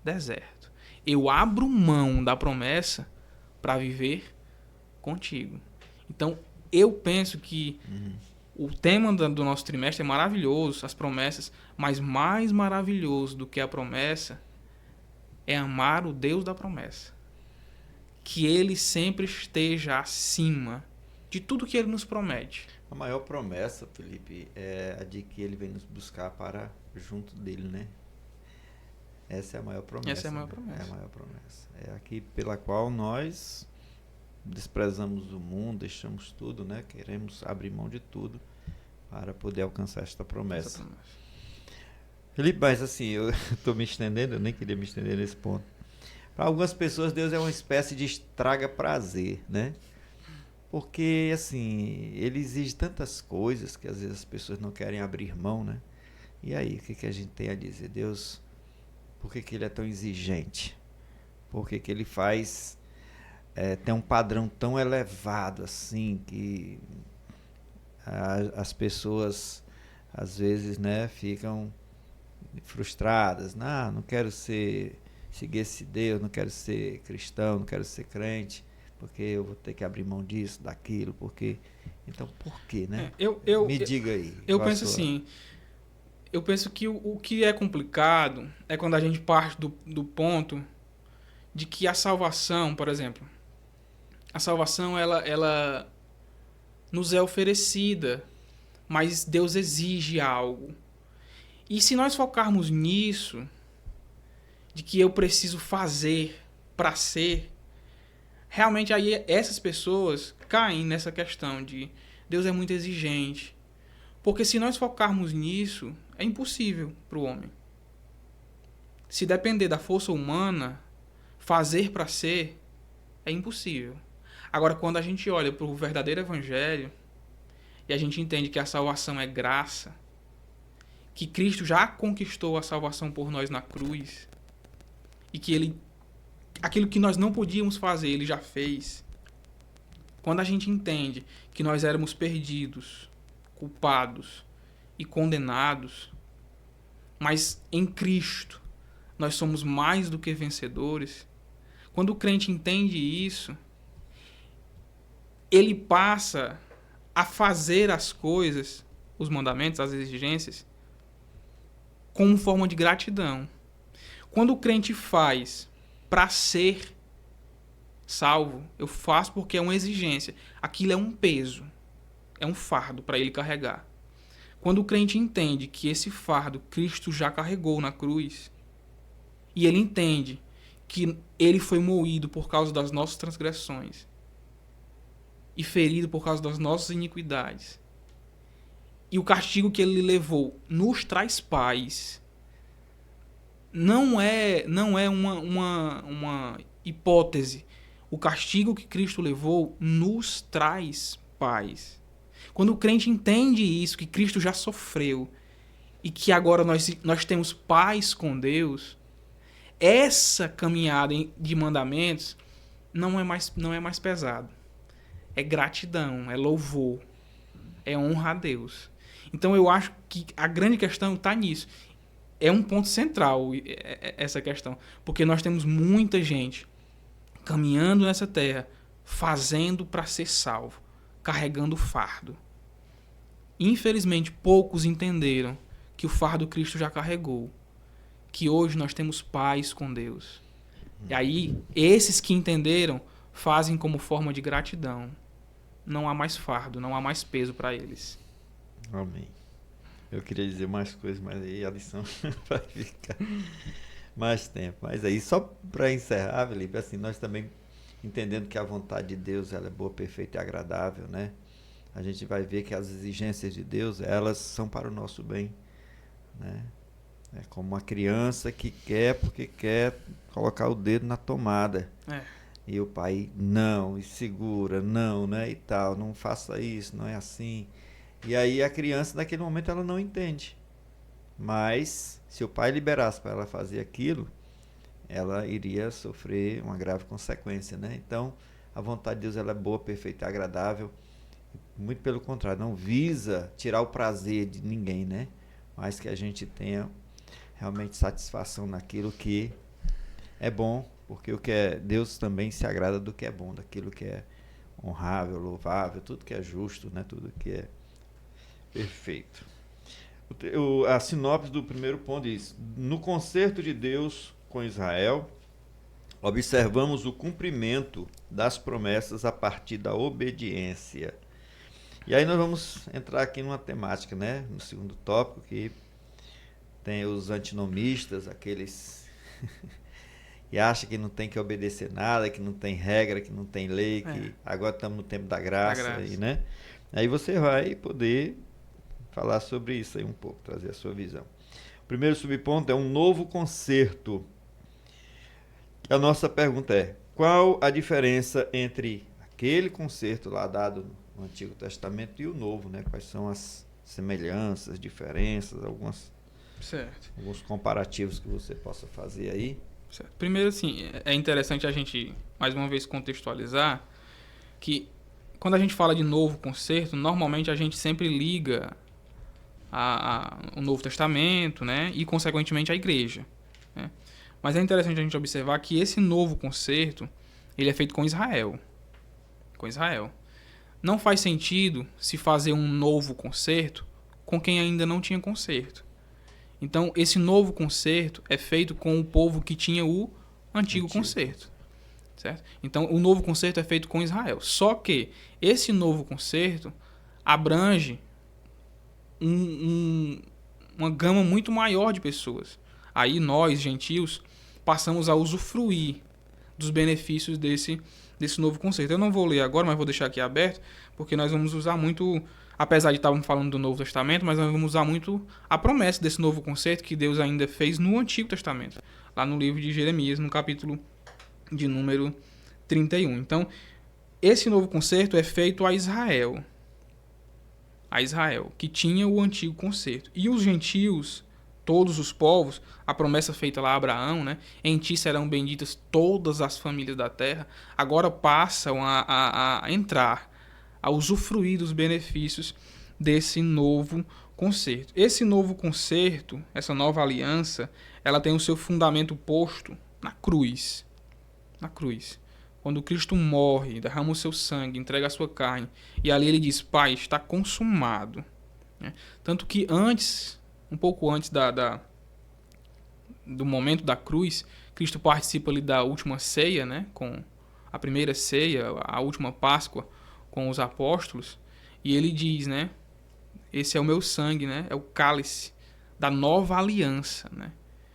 deserto. Eu abro mão da promessa para viver contigo. Então, eu penso que o tema do nosso trimestre é maravilhoso, as promessas, mas mais maravilhoso do que a promessa é amar o Deus da promessa. Que Ele sempre esteja acima de tudo que Ele nos promete. A maior promessa, Felipe, é a de que Ele vem nos buscar para junto dele, né? Essa é a maior promessa. Essa é a maior promessa. É a maior promessa. É aqui pela qual nós desprezamos o mundo, deixamos tudo, né? Queremos abrir mão de tudo para poder alcançar esta promessa. Felipe, mas assim, eu estou me estendendo, eu nem queria me estender nesse ponto. Para algumas pessoas, Deus é uma espécie de estraga prazer, né? Porque, assim, ele exige tantas coisas que às vezes as pessoas não querem abrir mão, né? E aí, o que a gente tem a dizer? Deus, por que ele é tão exigente? Por que ele faz... tem um padrão tão elevado, assim, que as pessoas, às vezes, né, ficam frustradas. Não quero seguir esse Deus, não quero ser cristão, não quero ser crente, porque eu vou ter que abrir mão disso, daquilo, porque... Então, por quê, né? Me diga aí. Eu penso assim, eu penso que o que é complicado é quando a gente parte do ponto de que a salvação, por exemplo, a salvação, ela nos é oferecida, mas Deus exige algo. E se nós focarmos nisso, de que eu preciso fazer para ser, realmente aí essas pessoas caem nessa questão de Deus é muito exigente. Porque se nós focarmos nisso, é impossível para o homem. Se depender da força humana, fazer para ser é impossível. Agora, quando a gente olha para o verdadeiro evangelho e a gente entende que a salvação é graça, que Cristo já conquistou a salvação por nós na cruz e que ele aquilo que nós não podíamos fazer, ele já fez. Quando a gente entende que nós éramos perdidos, culpados e condenados, mas em Cristo nós somos mais do que vencedores. Quando o crente entende isso, ele passa a fazer as coisas, os mandamentos, as exigências, como forma de gratidão. Quando o crente faz para ser salvo, eu faço porque é uma exigência. Aquilo é um peso, é um fardo para ele carregar. Quando o crente entende que esse fardo Cristo já carregou na cruz, e ele entende que ele foi moído por causa das nossas transgressões e ferido por causa das nossas iniquidades, e o castigo que ele levou nos traz paz, não é uma hipótese. O castigo que Cristo levou nos traz paz. Quando o crente entende isso, que Cristo já sofreu e que agora nós temos paz com Deus, essa caminhada de mandamentos não é mais pesado. É gratidão, é louvor, é honra a Deus. Então eu acho que a grande questão está nisso. É um ponto central essa questão, porque nós temos muita gente caminhando nessa terra, fazendo para ser salvo, carregando o fardo. Infelizmente, poucos entenderam que o fardo Cristo já carregou, que hoje nós temos paz com Deus. E aí, esses que entenderam fazem como forma de gratidão. Não há mais fardo, não há mais peso para eles. Amém. Eu queria dizer mais coisas, mas aí a lição vai ficar mais tempo. Mas aí, só para encerrar, Felipe, assim, nós também entendendo que a vontade de Deus ela é boa, perfeita e agradável, né? A gente vai ver que as exigências de Deus, elas são para o nosso bem, né? É como uma criança que quer, porque quer colocar o dedo na tomada. E o pai, não, e segura, não, né, e tal, não faça isso, não é assim. E aí a criança, naquele momento, ela não entende. Mas, se o pai liberasse para ela fazer aquilo, ela iria sofrer uma grave consequência, né? Então, a vontade de Deus ela é boa, perfeita e agradável. Muito pelo contrário, não visa tirar o prazer de ninguém, né? Mas que a gente tenha realmente satisfação naquilo que é bom, porque o que é Deus também se agrada do que é bom, daquilo que é honrável, louvável, tudo que é justo, né? Tudo que é perfeito. A sinopse do primeiro ponto diz: no concerto de Deus com Israel, observamos o cumprimento das promessas a partir da obediência. E aí nós vamos entrar aqui numa temática, né? No segundo tópico, que tem os antinomistas, aqueles que acham que não tem que obedecer nada, que não tem regra, que não tem lei, que agora estamos no tempo da graça. Aí, né? Aí você vai poder falar sobre isso aí um pouco, trazer a sua visão. O primeiro subponto é um novo concerto. A nossa pergunta é: qual a diferença entre aquele concerto lá dado no Antigo Testamento e o Novo, né? Quais são as semelhanças, diferenças, alguns comparativos que você possa fazer aí? Certo. Primeiro, assim, é interessante a gente, mais uma vez, contextualizar que quando a gente fala de novo concerto, normalmente a gente sempre liga o Novo Testamento, né? E, consequentemente, a igreja, né? Mas é interessante a gente observar que esse novo concerto, ele é feito com Israel. Com Israel. Não faz sentido se fazer um novo concerto com quem ainda não tinha concerto. Então, esse novo concerto é feito com o povo que tinha o antigo concerto. Certo? Então, o novo concerto é feito com Israel. Só que esse novo concerto abrange uma gama muito maior de pessoas. Aí nós, gentios, passamos a usufruir dos benefícios desse novo concerto. Eu não vou ler agora, mas vou deixar aqui aberto, porque nós vamos usar muito, apesar de estarmos falando do Novo Testamento, mas nós vamos usar muito a promessa desse novo concerto que Deus ainda fez no Antigo Testamento. lá no livro de Jeremias, no capítulo de número 31. Então, esse novo concerto é feito a Israel, que tinha o antigo concerto. E os gentios, todos os povos, a promessa feita lá a Abraão, né? Em ti serão benditas todas as famílias da terra, agora passam a entrar, a usufruir dos benefícios desse novo concerto. Esse novo concerto, essa nova aliança, ela tem o seu fundamento posto na cruz. Na cruz. Quando Cristo morre, derrama o seu sangue, entrega a sua carne, e ali ele diz, Pai, está consumado. Tanto que antes, um pouco antes do momento da cruz, Cristo participa ali da última ceia, né, com a primeira ceia, a última Páscoa com os apóstolos, e ele diz, né, esse é o meu sangue, né, é o cálice da nova aliança, né,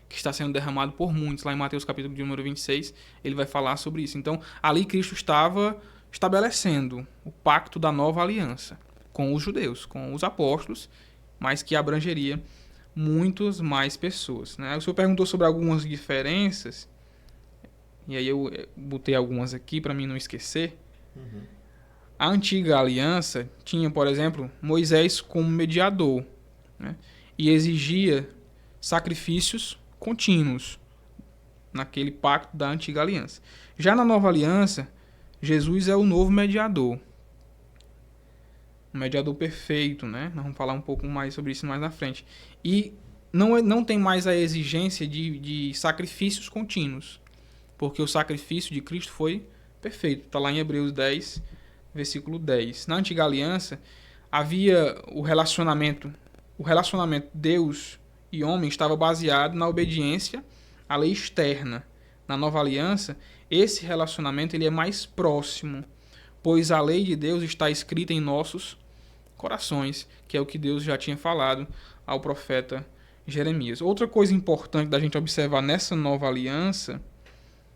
que está sendo derramado por muitos. Lá em Mateus capítulo de número 26, ele vai falar sobre isso. Então, ali Cristo estava estabelecendo o pacto da nova aliança com os judeus, com os apóstolos, mas que abrangeria muitas mais pessoas, né? O senhor perguntou sobre algumas diferenças, e aí eu botei algumas aqui para mim não esquecer. A antiga aliança tinha, por exemplo, Moisés como mediador, né? E exigia sacrifícios contínuos naquele pacto da antiga aliança. Já na nova aliança, Jesus é o novo mediador. Um mediador perfeito, né? Nós vamos falar um pouco mais sobre isso mais na frente. E não tem mais a exigência de sacrifícios contínuos, porque o sacrifício de Cristo foi perfeito. Está lá em Hebreus 10, versículo 10. Na antiga aliança, havia o relacionamento Deus e homem estava baseado na obediência à lei externa. Na nova aliança, esse relacionamento ele é mais próximo, pois a lei de Deus está escrita em nossos corações, que é o que Deus já tinha falado ao profeta Jeremias. Outra coisa importante da gente observar nessa nova aliança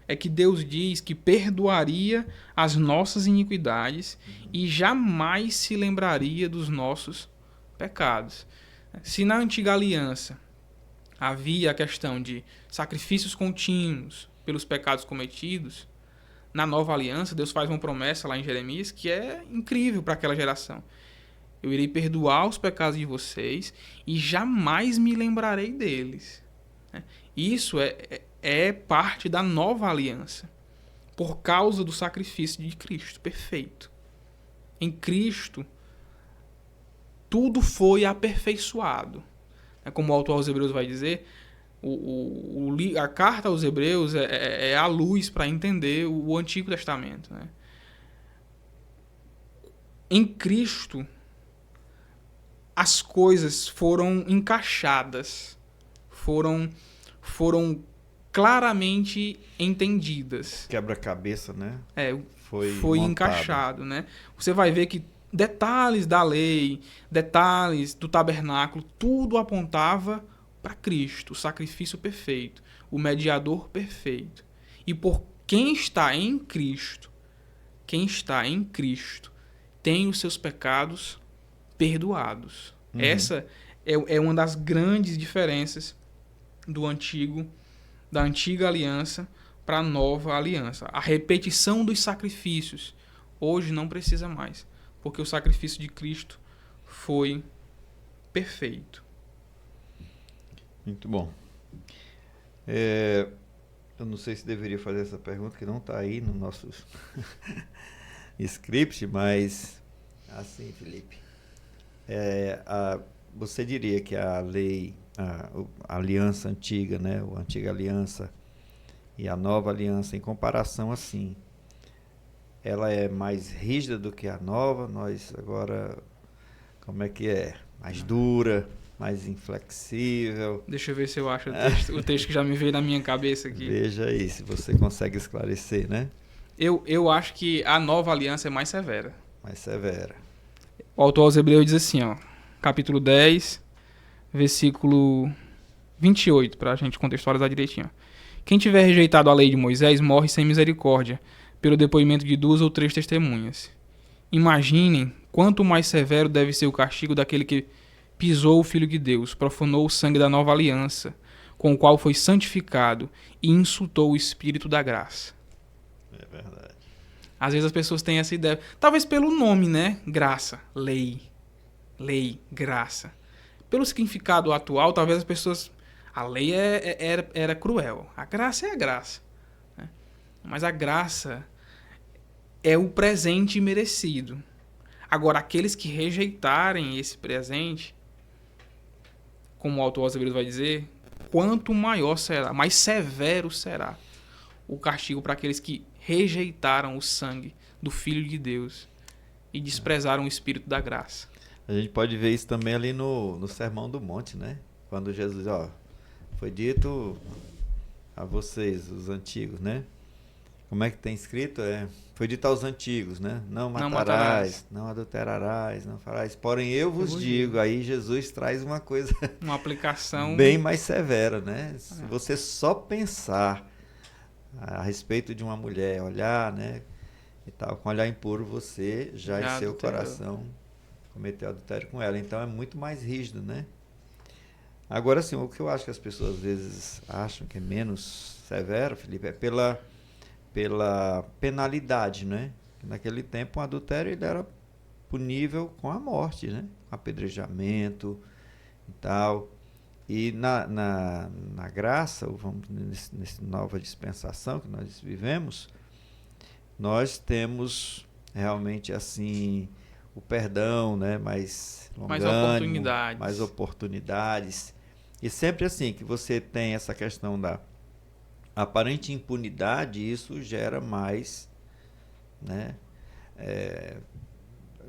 é que Deus diz que perdoaria as nossas iniquidades e jamais se lembraria dos nossos pecados. Se na antiga aliança havia a questão de sacrifícios contínuos pelos pecados cometidos, na nova aliança Deus faz uma promessa lá em Jeremias que é incrível para aquela geração. Eu irei perdoar os pecados de vocês e jamais me lembrarei deles. Isso é parte da nova aliança, por causa do sacrifício de Cristo, perfeito. Em Cristo, tudo foi aperfeiçoado. Como o autor aos Hebreus vai dizer, a carta aos Hebreus é a luz para entender o Antigo Testamento, né? Em Cristo, as coisas foram encaixadas, foram claramente entendidas. Quebra-cabeça, né? Foi encaixado, né? Você vai ver que detalhes da lei, detalhes do tabernáculo, tudo apontava para Cristo, o sacrifício perfeito, o mediador perfeito. E por quem está em Cristo, tem os seus pecados perdoados. Essa é uma das grandes diferenças da antiga aliança para a nova aliança. A repetição dos sacrifícios hoje não precisa mais, porque o sacrifício de Cristo foi perfeito. Muito bom. Eu não sei se deveria fazer essa pergunta, que não está aí no nosso script, mas assim, Felipe, você diria que a lei, a aliança antiga, né, a antiga aliança e a nova aliança, em comparação assim, ela é mais rígida do que a nova? Nós agora, como é que é? Mais dura, mais inflexível? Deixa eu ver se eu acho o texto que já me veio na minha cabeça aqui. Veja aí, se você consegue esclarecer, né? Eu acho que a nova aliança é mais severa. Mais severa. O autor aos Hebreus diz assim, ó, capítulo 10, versículo 28, para a gente contextualizar direitinho. Quem tiver rejeitado a lei de Moisés morre sem misericórdia, pelo depoimento de 2 ou 3 testemunhas. Imaginem quanto mais severo deve ser o castigo daquele que pisou o Filho de Deus, profanou o sangue da nova aliança, com o qual foi santificado e insultou o Espírito da graça. É verdade. Às vezes as pessoas têm essa ideia, talvez pelo nome, né? Graça, lei, graça. Pelo significado atual, talvez as pessoas... A lei era cruel. A graça é a graça, né? Mas a graça é o presente merecido. Agora, aqueles que rejeitarem esse presente, como o autor aos Hebreus vai dizer, quanto maior será, mais severo será o castigo para aqueles que rejeitaram o sangue do Filho de Deus e desprezaram o Espírito da graça. A gente pode ver isso também ali no Sermão do Monte, né? Quando Jesus, foi dito a vocês, os antigos, né? Como é que tem escrito? Foi dito aos antigos, né? Não matarás, não adulterarás, não farás. Porém, eu vos digo. Aí Jesus traz uma coisa... Uma aplicação... bem mais severa, né? Se você só pensar a respeito de uma mulher, olhar, né? E tal, com olhar impuro, você já em seu coração cometeu adultério com ela. Então, é muito mais rígido, né? Agora, sim, o que eu acho que as pessoas às vezes acham que é menos severo, Felipe, é pela penalidade, né? Naquele tempo, o adultério ele era punível com a morte, né? Apedrejamento e tal. E na graça, vamos nessa nova dispensação que nós vivemos, nós temos realmente assim o perdão, né? Mais oportunidades. Mais oportunidades. E sempre assim, que você tem essa questão da aparente impunidade, isso gera mais, né?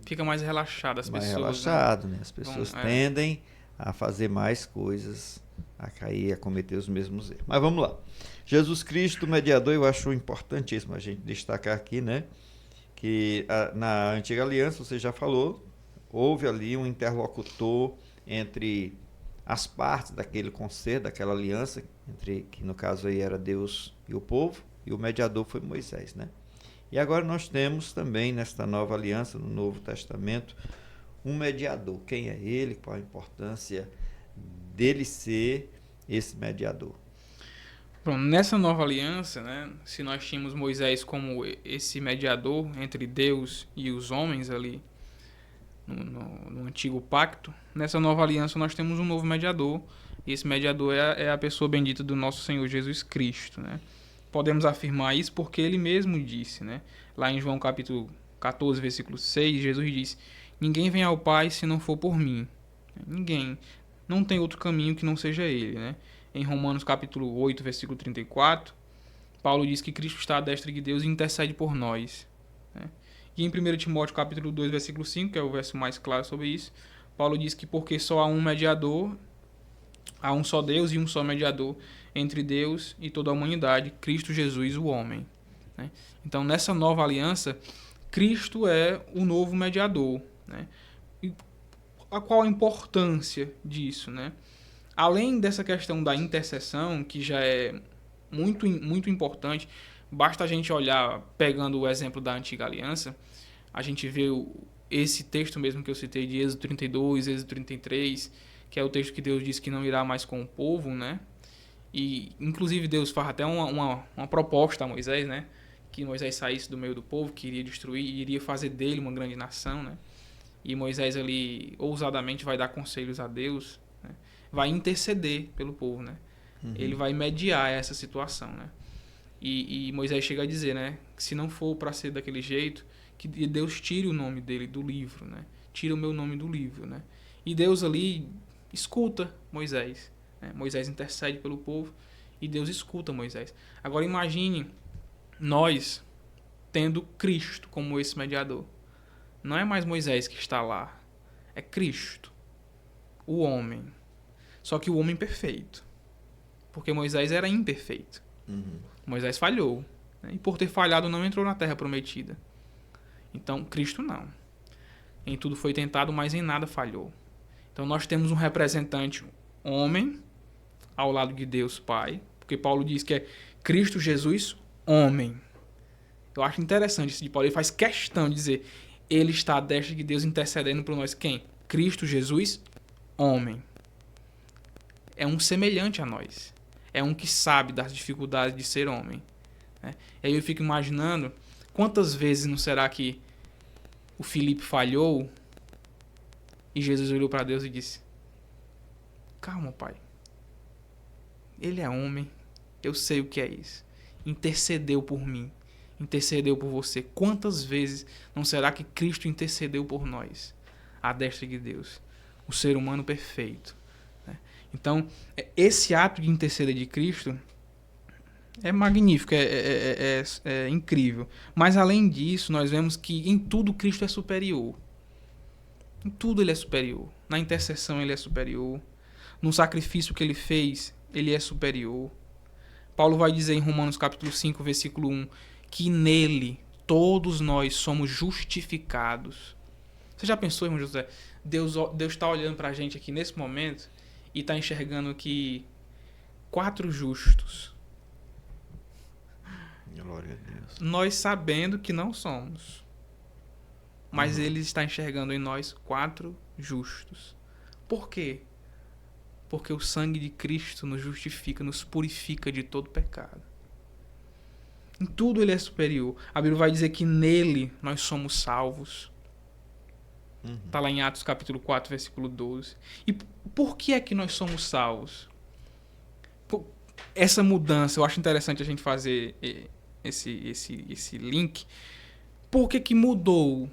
Fica mais relaxado as mais pessoas. Relaxado, né? As pessoas tendem a fazer mais coisas, a cair, a cometer os mesmos erros. Mas vamos lá. Jesus Cristo, mediador, eu acho importantíssimo a gente destacar aqui, né? Que na antiga aliança, você já falou, houve ali um interlocutor entre as partes daquele concerto, daquela aliança, que no caso aí era Deus e o povo, e o mediador foi Moisés, né? E agora nós temos também nesta nova aliança, no Novo Testamento, um mediador. Quem é ele? Qual a importância dele ser esse mediador? Bom, nessa nova aliança, né, se nós tínhamos Moisés como esse mediador entre Deus e os homens ali no antigo pacto, nessa nova aliança nós temos um novo mediador, e esse mediador é a pessoa bendita do nosso Senhor Jesus Cristo, né? Podemos afirmar isso porque ele mesmo disse, né? Lá em João capítulo 14, versículo 6, Jesus disse: ninguém vem ao Pai se não for por mim. Ninguém. Não tem outro caminho que não seja ele, né? Em Romanos capítulo 8, versículo 34, Paulo diz que Cristo está à destra de Deus e intercede por nós, né? E em 1 Timóteo capítulo 2, versículo 5, que é o verso mais claro sobre isso, Paulo diz que porque só há um mediador, há um só Deus e um só mediador entre Deus e toda a humanidade, Cristo Jesus, o homem, né? Então, nessa nova aliança, Cristo é o novo mediador, né? E qual a importância disso, né? Além dessa questão da intercessão, que já é muito, muito importante, basta a gente olhar, pegando o exemplo da antiga aliança, a gente vê esse texto mesmo que eu citei de Êxodo 32, Êxodo 33, que é o texto que Deus diz que não irá mais com o povo, né? E, inclusive, Deus faz até uma proposta a Moisés, né? Que Moisés saísse do meio do povo, que iria destruir e iria fazer dele uma grande nação, né? E Moisés ali, ousadamente, vai dar conselhos a Deus, né? Vai interceder pelo povo, né? Uhum. Ele vai mediar essa situação, né? E Moisés chega a dizer, né? Que se não for para ser daquele jeito, que Deus tire o nome dele do livro, né? Tira o meu nome do livro, né? E Deus ali escuta Moisés, né? Moisés intercede pelo povo e Deus escuta Moisés. Agora imagine nós tendo Cristo como esse mediador. Não é mais Moisés que está lá, é Cristo, o homem. Só que o homem perfeito, porque Moisés era imperfeito. Uhum. Moisés falhou, né? E por ter falhado não entrou na terra prometida. Então Cristo não. Em tudo foi tentado, mas em nada falhou. Então nós temos um representante homem ao lado de Deus Pai, porque Paulo diz que é Cristo Jesus homem. Eu acho interessante isso de Paulo. Ele faz questão de dizer: ele está à destra de Deus intercedendo por nós. Quem? Cristo Jesus homem. É um semelhante a nós. É um que sabe das dificuldades de ser homem, né? E aí eu fico imaginando quantas vezes não será que o Filipe falhou e Jesus olhou para Deus e disse: calma, pai. Ele é homem. Eu sei o que é isso. Intercedeu por mim. Intercedeu por você. Quantas vezes não será que Cristo intercedeu por nós? À destra de Deus. O ser humano perfeito, né? Então, esse ato de interceder de Cristo é magnífico, é incrível. Mas, além disso, nós vemos que em tudo Cristo é superior. Em tudo ele é superior. Na intercessão ele é superior. No sacrifício que ele fez, ele é superior. Paulo vai dizer em Romanos capítulo 5, versículo 1, que nele todos nós somos justificados. Você já pensou, irmão José? Deus está olhando para a gente aqui nesse momento e está enxergando aqui 4 justos. Glória a Deus. Nós sabendo que não somos. Mas ele está enxergando em nós 4 justos. Por quê? Porque o sangue de Cristo nos justifica, nos purifica de todo pecado. Em tudo ele é superior. A Bíblia vai dizer que nele nós somos salvos. Está lá em Atos capítulo 4, versículo 12. E por que é que nós somos salvos? Essa mudança, eu acho interessante a gente fazer esse link. Por que mudou?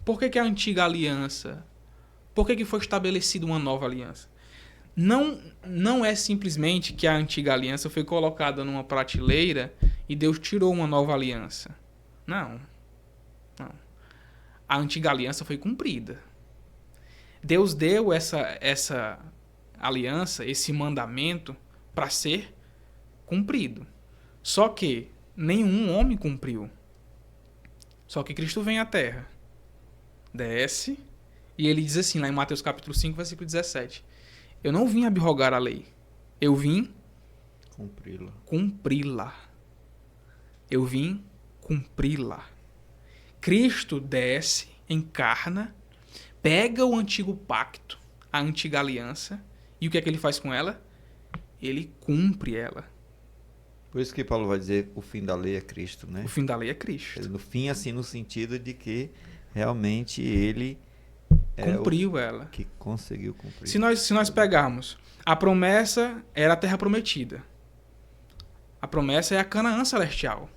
Por que a antiga aliança? Por que foi estabelecida uma nova aliança? Não é simplesmente que a antiga aliança foi colocada numa prateleira e Deus tirou uma nova aliança. Não. A antiga aliança foi cumprida. Deus deu essa aliança, esse mandamento, para ser cumprido. Só que nenhum homem cumpriu. Só que Cristo vem à Terra, desce, e ele diz assim, lá em Mateus capítulo 5, versículo 17, eu não vim abrogar a lei, eu vim cumpri-la. Eu vim cumpri-la. Cristo desce, encarna, pega o antigo pacto, a antiga aliança, e o que é que ele faz com ela? Ele cumpre ela. Por isso que Paulo vai dizer o fim da lei é Cristo, né? O fim da lei é Cristo. No fim, assim, no sentido de que realmente ele cumpriu ela. Que conseguiu cumprir. Se nós pegarmos, a promessa era a terra prometida. A promessa é a Canaã celestial.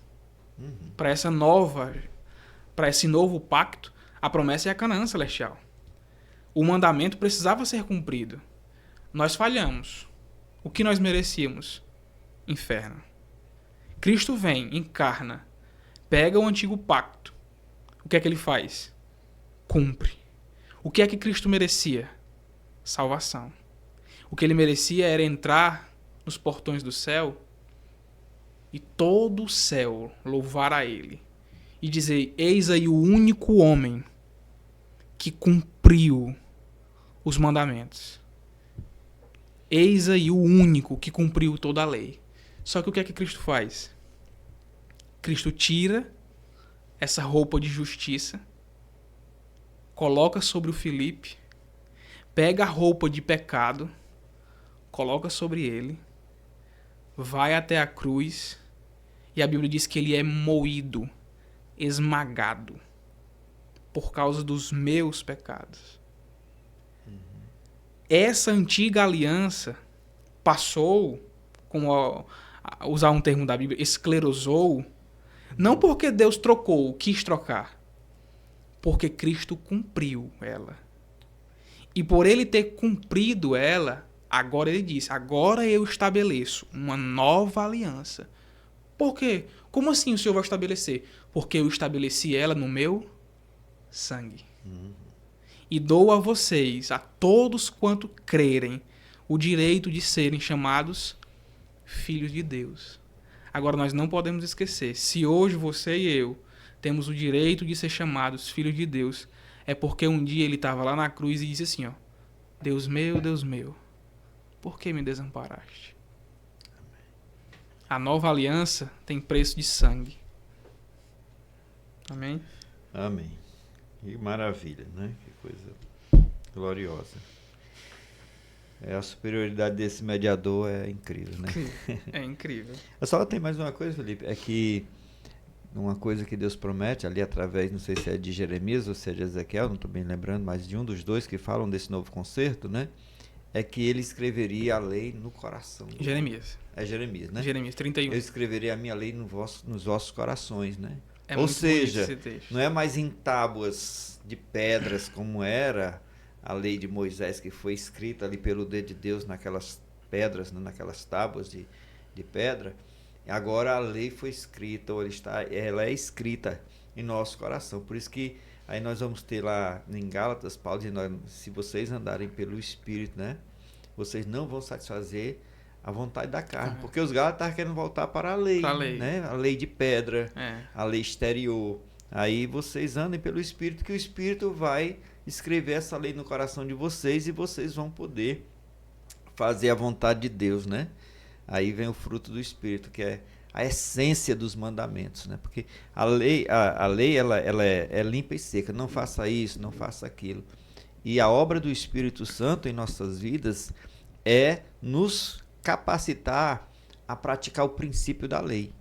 Para esse novo pacto, a promessa é a Canaã celestial. O mandamento precisava ser cumprido. Nós falhamos. O que nós merecíamos? Inferno. Cristo vem, encarna, pega o antigo pacto. O que é que ele faz? Cumpre. O que é que Cristo merecia? Salvação. O que ele merecia era entrar nos portões do céu e todo o céu louvar a ele e dizer: eis aí o único homem que cumpriu os mandamentos. Eis aí o único que cumpriu toda a lei. Só que o que é que Cristo faz? Cristo tira essa roupa de justiça, coloca sobre o Filipe, pega a roupa de pecado, coloca sobre ele, vai até a cruz, e a Bíblia diz que ele é moído, esmagado, por causa dos meus pecados. Essa antiga aliança passou, como usar um termo da Bíblia, esclerosou, não porque Deus trocou, quis trocar, porque Cristo cumpriu ela. E por ele ter cumprido ela, agora ele diz: agora eu estabeleço uma nova aliança. Por quê? Como assim o Senhor vai estabelecer? Porque eu estabeleci ela no meu sangue. E dou a vocês, a todos quanto crerem, o direito de serem chamados filhos de Deus. Agora nós não podemos esquecer, se hoje você e eu temos o direito de ser chamados filhos de Deus, é porque um dia ele estava lá na cruz e disse assim, ó: Deus meu, por que me desamparaste? A nova aliança tem preço de sangue. Amém? Amém. Que maravilha, né? Que coisa gloriosa. A superioridade desse mediador é incrível, né? É incrível. Só tem mais uma coisa, Felipe, é que uma coisa que Deus promete ali através, não sei se é de Jeremias ou se é de Ezequiel, não estou bem lembrando, mas de um dos dois que falam desse novo concerto, né? É que ele escreveria a lei no coração. Jeremias. É Jeremias, né? Jeremias 31. Eu escreveria a minha lei nos vossos corações, né? É Ou muito seja, bonito esse texto. não é mais em tábuas de pedras como era a lei de Moisés, que foi escrita ali pelo dedo de Deus naquelas pedras, né? Naquelas tábuas de pedra. Agora a lei foi escrita, ou ela é escrita em nosso coração. Por isso que aí nós vamos ter lá em Gálatas, Paulo dizendo, se vocês andarem pelo Espírito, né? Vocês não vão satisfazer a vontade da carne. Porque os Gálatas estavam querendo voltar para a lei, né? A lei de pedra, a lei exterior. Aí vocês andem pelo Espírito, que o Espírito vai escrever essa lei no coração de vocês e vocês vão poder fazer a vontade de Deus, né? Aí vem o fruto do Espírito, que é a essência dos mandamentos, né? Porque a lei ela é limpa e seca. Não faça isso, não faça aquilo. E a obra do Espírito Santo em nossas vidas é nos capacitar a praticar o princípio da lei,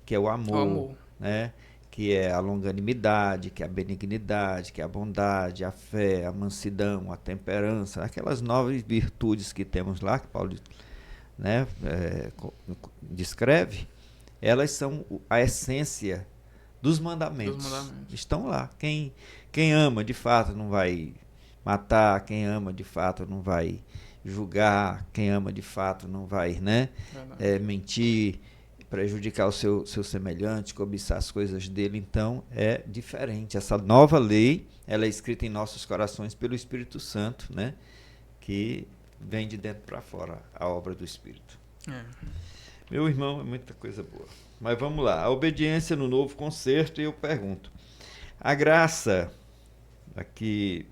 que é o amor, né? Que é a longanimidade, que é a benignidade, que é a bondade, a fé, a mansidão, a temperança, aquelas 9 virtudes que temos lá, que Paulo, né, descreve, elas são a essência dos mandamentos. Estão lá. Quem ama, de fato, não vai matar, quem ama, de fato, não vai julgar, quem ama, de fato, não vai, né, mentir, prejudicar o seu semelhante, cobiçar as coisas dele. Então é diferente. Essa nova lei, ela é escrita em nossos corações pelo Espírito Santo, né, que vem de dentro para fora a obra do Espírito. Meu irmão, é muita coisa boa. Mas vamos lá, a obediência no novo concerto. E eu pergunto, a graça aqui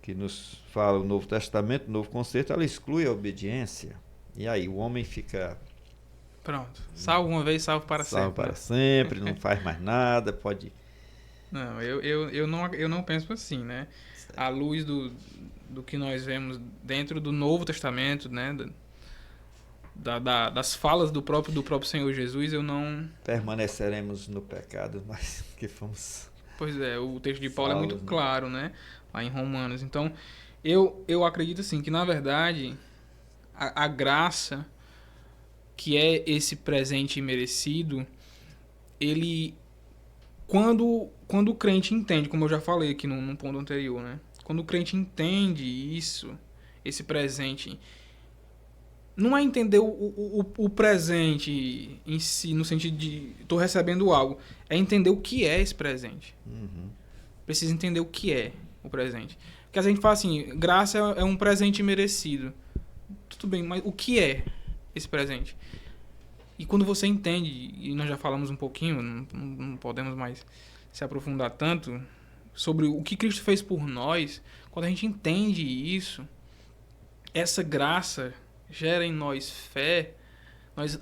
que nos fala o Novo Testamento, o Novo Concerto, ela exclui a obediência. E aí o homem fica... Pronto. Salvo uma vez, salvo para sempre. Salvo para sempre, não faz mais nada, pode... Não, eu não penso assim, né? Certo. À luz do que nós vemos dentro do Novo Testamento, né? Das falas do próprio Senhor Jesus, eu não... Permaneceremos no pecado, mas que fomos... Pois é, o texto de Paulo salvos, é muito claro, né? Lá em Romanos. Então, eu acredito assim, que na verdade, a graça, que é esse presente merecido, ele... Quando o crente entende, como eu já falei aqui num ponto anterior, né? Quando o crente entende isso, esse presente, não é entender o presente em si, no sentido de estou recebendo algo, é entender o que é esse presente. Precisa entender o que é o presente. Porque a gente fala assim, graça é um presente merecido. Tudo bem, mas o que é esse presente? E quando você entende, e nós já falamos um pouquinho, não podemos mais se aprofundar tanto, sobre o que Cristo fez por nós, quando a gente entende isso, essa graça gera em nós fé,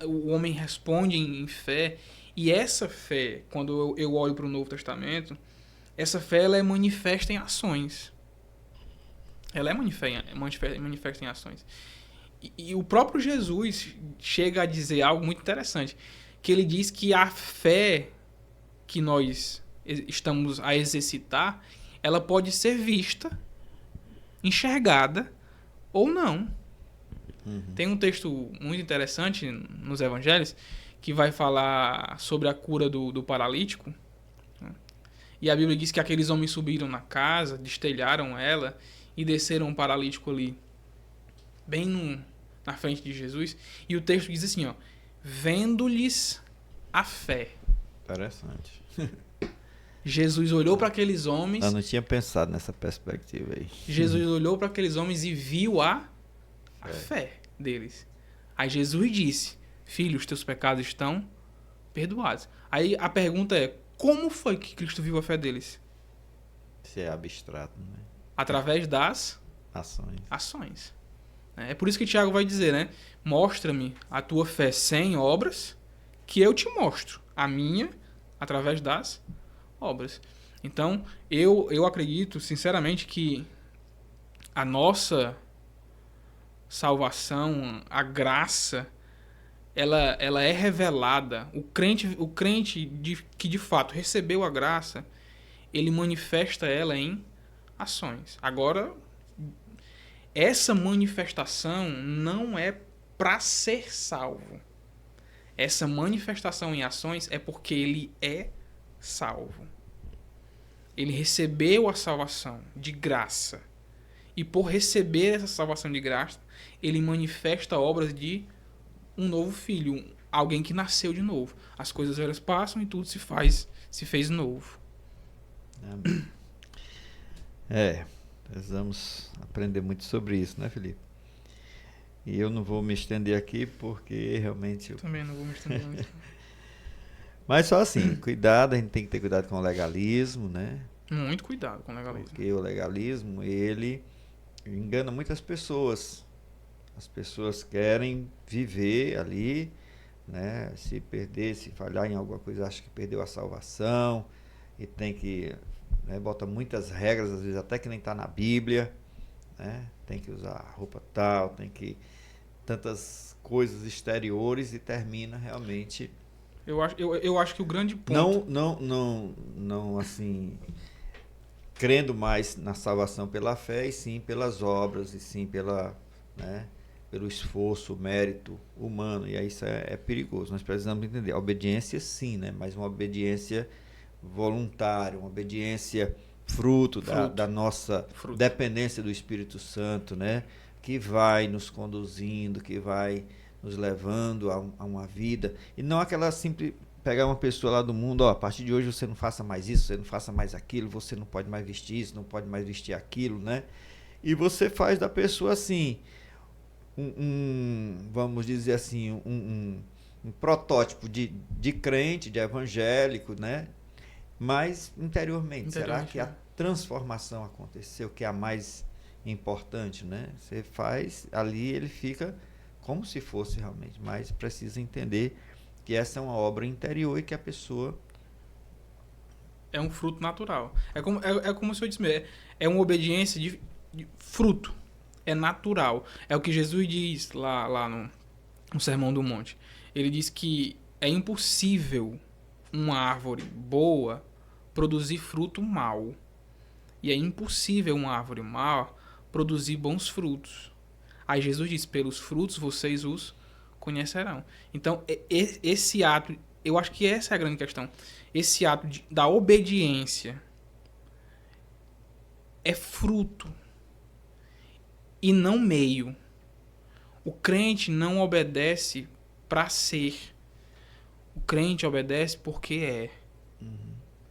o homem responde em fé, e essa fé, quando eu olho para o Novo Testamento, essa fé ela é manifesta em ações. Ela é manifesta em ações. E o próprio Jesus chega a dizer algo muito interessante, que ele diz que a fé que nós estamos a exercitar, ela pode ser vista, enxergada ou não. Tem um texto muito interessante nos evangelhos que vai falar sobre a cura do paralítico. E a Bíblia diz que aqueles homens subiram na casa, destelharam ela e desceram o paralítico ali, bem na frente de Jesus. E o texto diz assim, ó, vendo-lhes a fé. Interessante. Jesus olhou para aqueles homens... Eu não tinha pensado nessa perspectiva aí. Jesus olhou para aqueles homens e viu a fé deles. Aí Jesus disse, filho, os teus pecados estão perdoados. Aí a pergunta é, como foi que Cristo viu a fé deles? Isso é abstrato, né? Através das ações. É por isso que Tiago vai dizer, né? Mostra-me a tua fé sem obras, que eu te mostro a minha através das obras. Então, eu acredito, sinceramente, que a nossa salvação, a graça, ela é revelada. Que de fato recebeu a graça, ele manifesta ela em ações. Agora, essa manifestação não é para ser salvo. Essa manifestação em ações é porque ele é salvo. Ele recebeu a salvação de graça. E por receber essa salvação de graça, ele manifesta obras de um novo filho, alguém que nasceu de novo. As coisas velhas passam e tudo se fez novo. Amém. Precisamos aprender muito sobre isso, né, Felipe? E eu não vou me estender aqui porque realmente... Também não vou me estender muito. Mas só assim, cuidado, a gente tem que ter cuidado com o legalismo, né? Muito cuidado com o legalismo. Porque o legalismo, ele engana muitas pessoas. As pessoas querem viver ali, né? Se perder, se falhar em alguma coisa, acha que perdeu a salvação e tem que, né, bota muitas regras, às vezes até que nem está na Bíblia, né? Tem que usar roupa tal, tem que tantas coisas exteriores e termina realmente. Eu acho que o grande ponto... Não assim, crendo mais na salvação pela fé, e sim pelas obras, e sim pela, né, pelo esforço, mérito humano. E aí isso é perigoso. Nós precisamos entender. A obediência sim, né? Mas uma obediência voluntária, uma obediência fruto. Da nossa dependência do Espírito Santo, né? Que vai nos conduzindo, que vai nos levando a uma vida. E não aquela simples... Pegar uma pessoa lá do mundo, ó, a partir de hoje você não faça mais isso, você não faça mais aquilo, você não pode mais vestir isso, não pode mais vestir aquilo, né? E você faz da pessoa assim, vamos dizer assim, um protótipo de crente, de evangélico, né? Mas interiormente, será que a transformação aconteceu, que é a mais importante, né? Você faz, ali ele fica como se fosse realmente, mas precisa entender que essa é uma obra interior e que a pessoa... É um fruto natural. É como se eu disse mesmo, é uma obediência de fruto. É natural. É o que Jesus diz lá no Sermão do Monte. Ele diz que é impossível uma árvore boa produzir fruto mau. E é impossível uma árvore má produzir bons frutos. Aí Jesus diz, pelos frutos vocês os conhecerão. Então, esse ato, eu acho que essa é a grande questão. Esse ato da obediência é fruto e não meio. O crente não obedece para ser. O crente obedece porque é.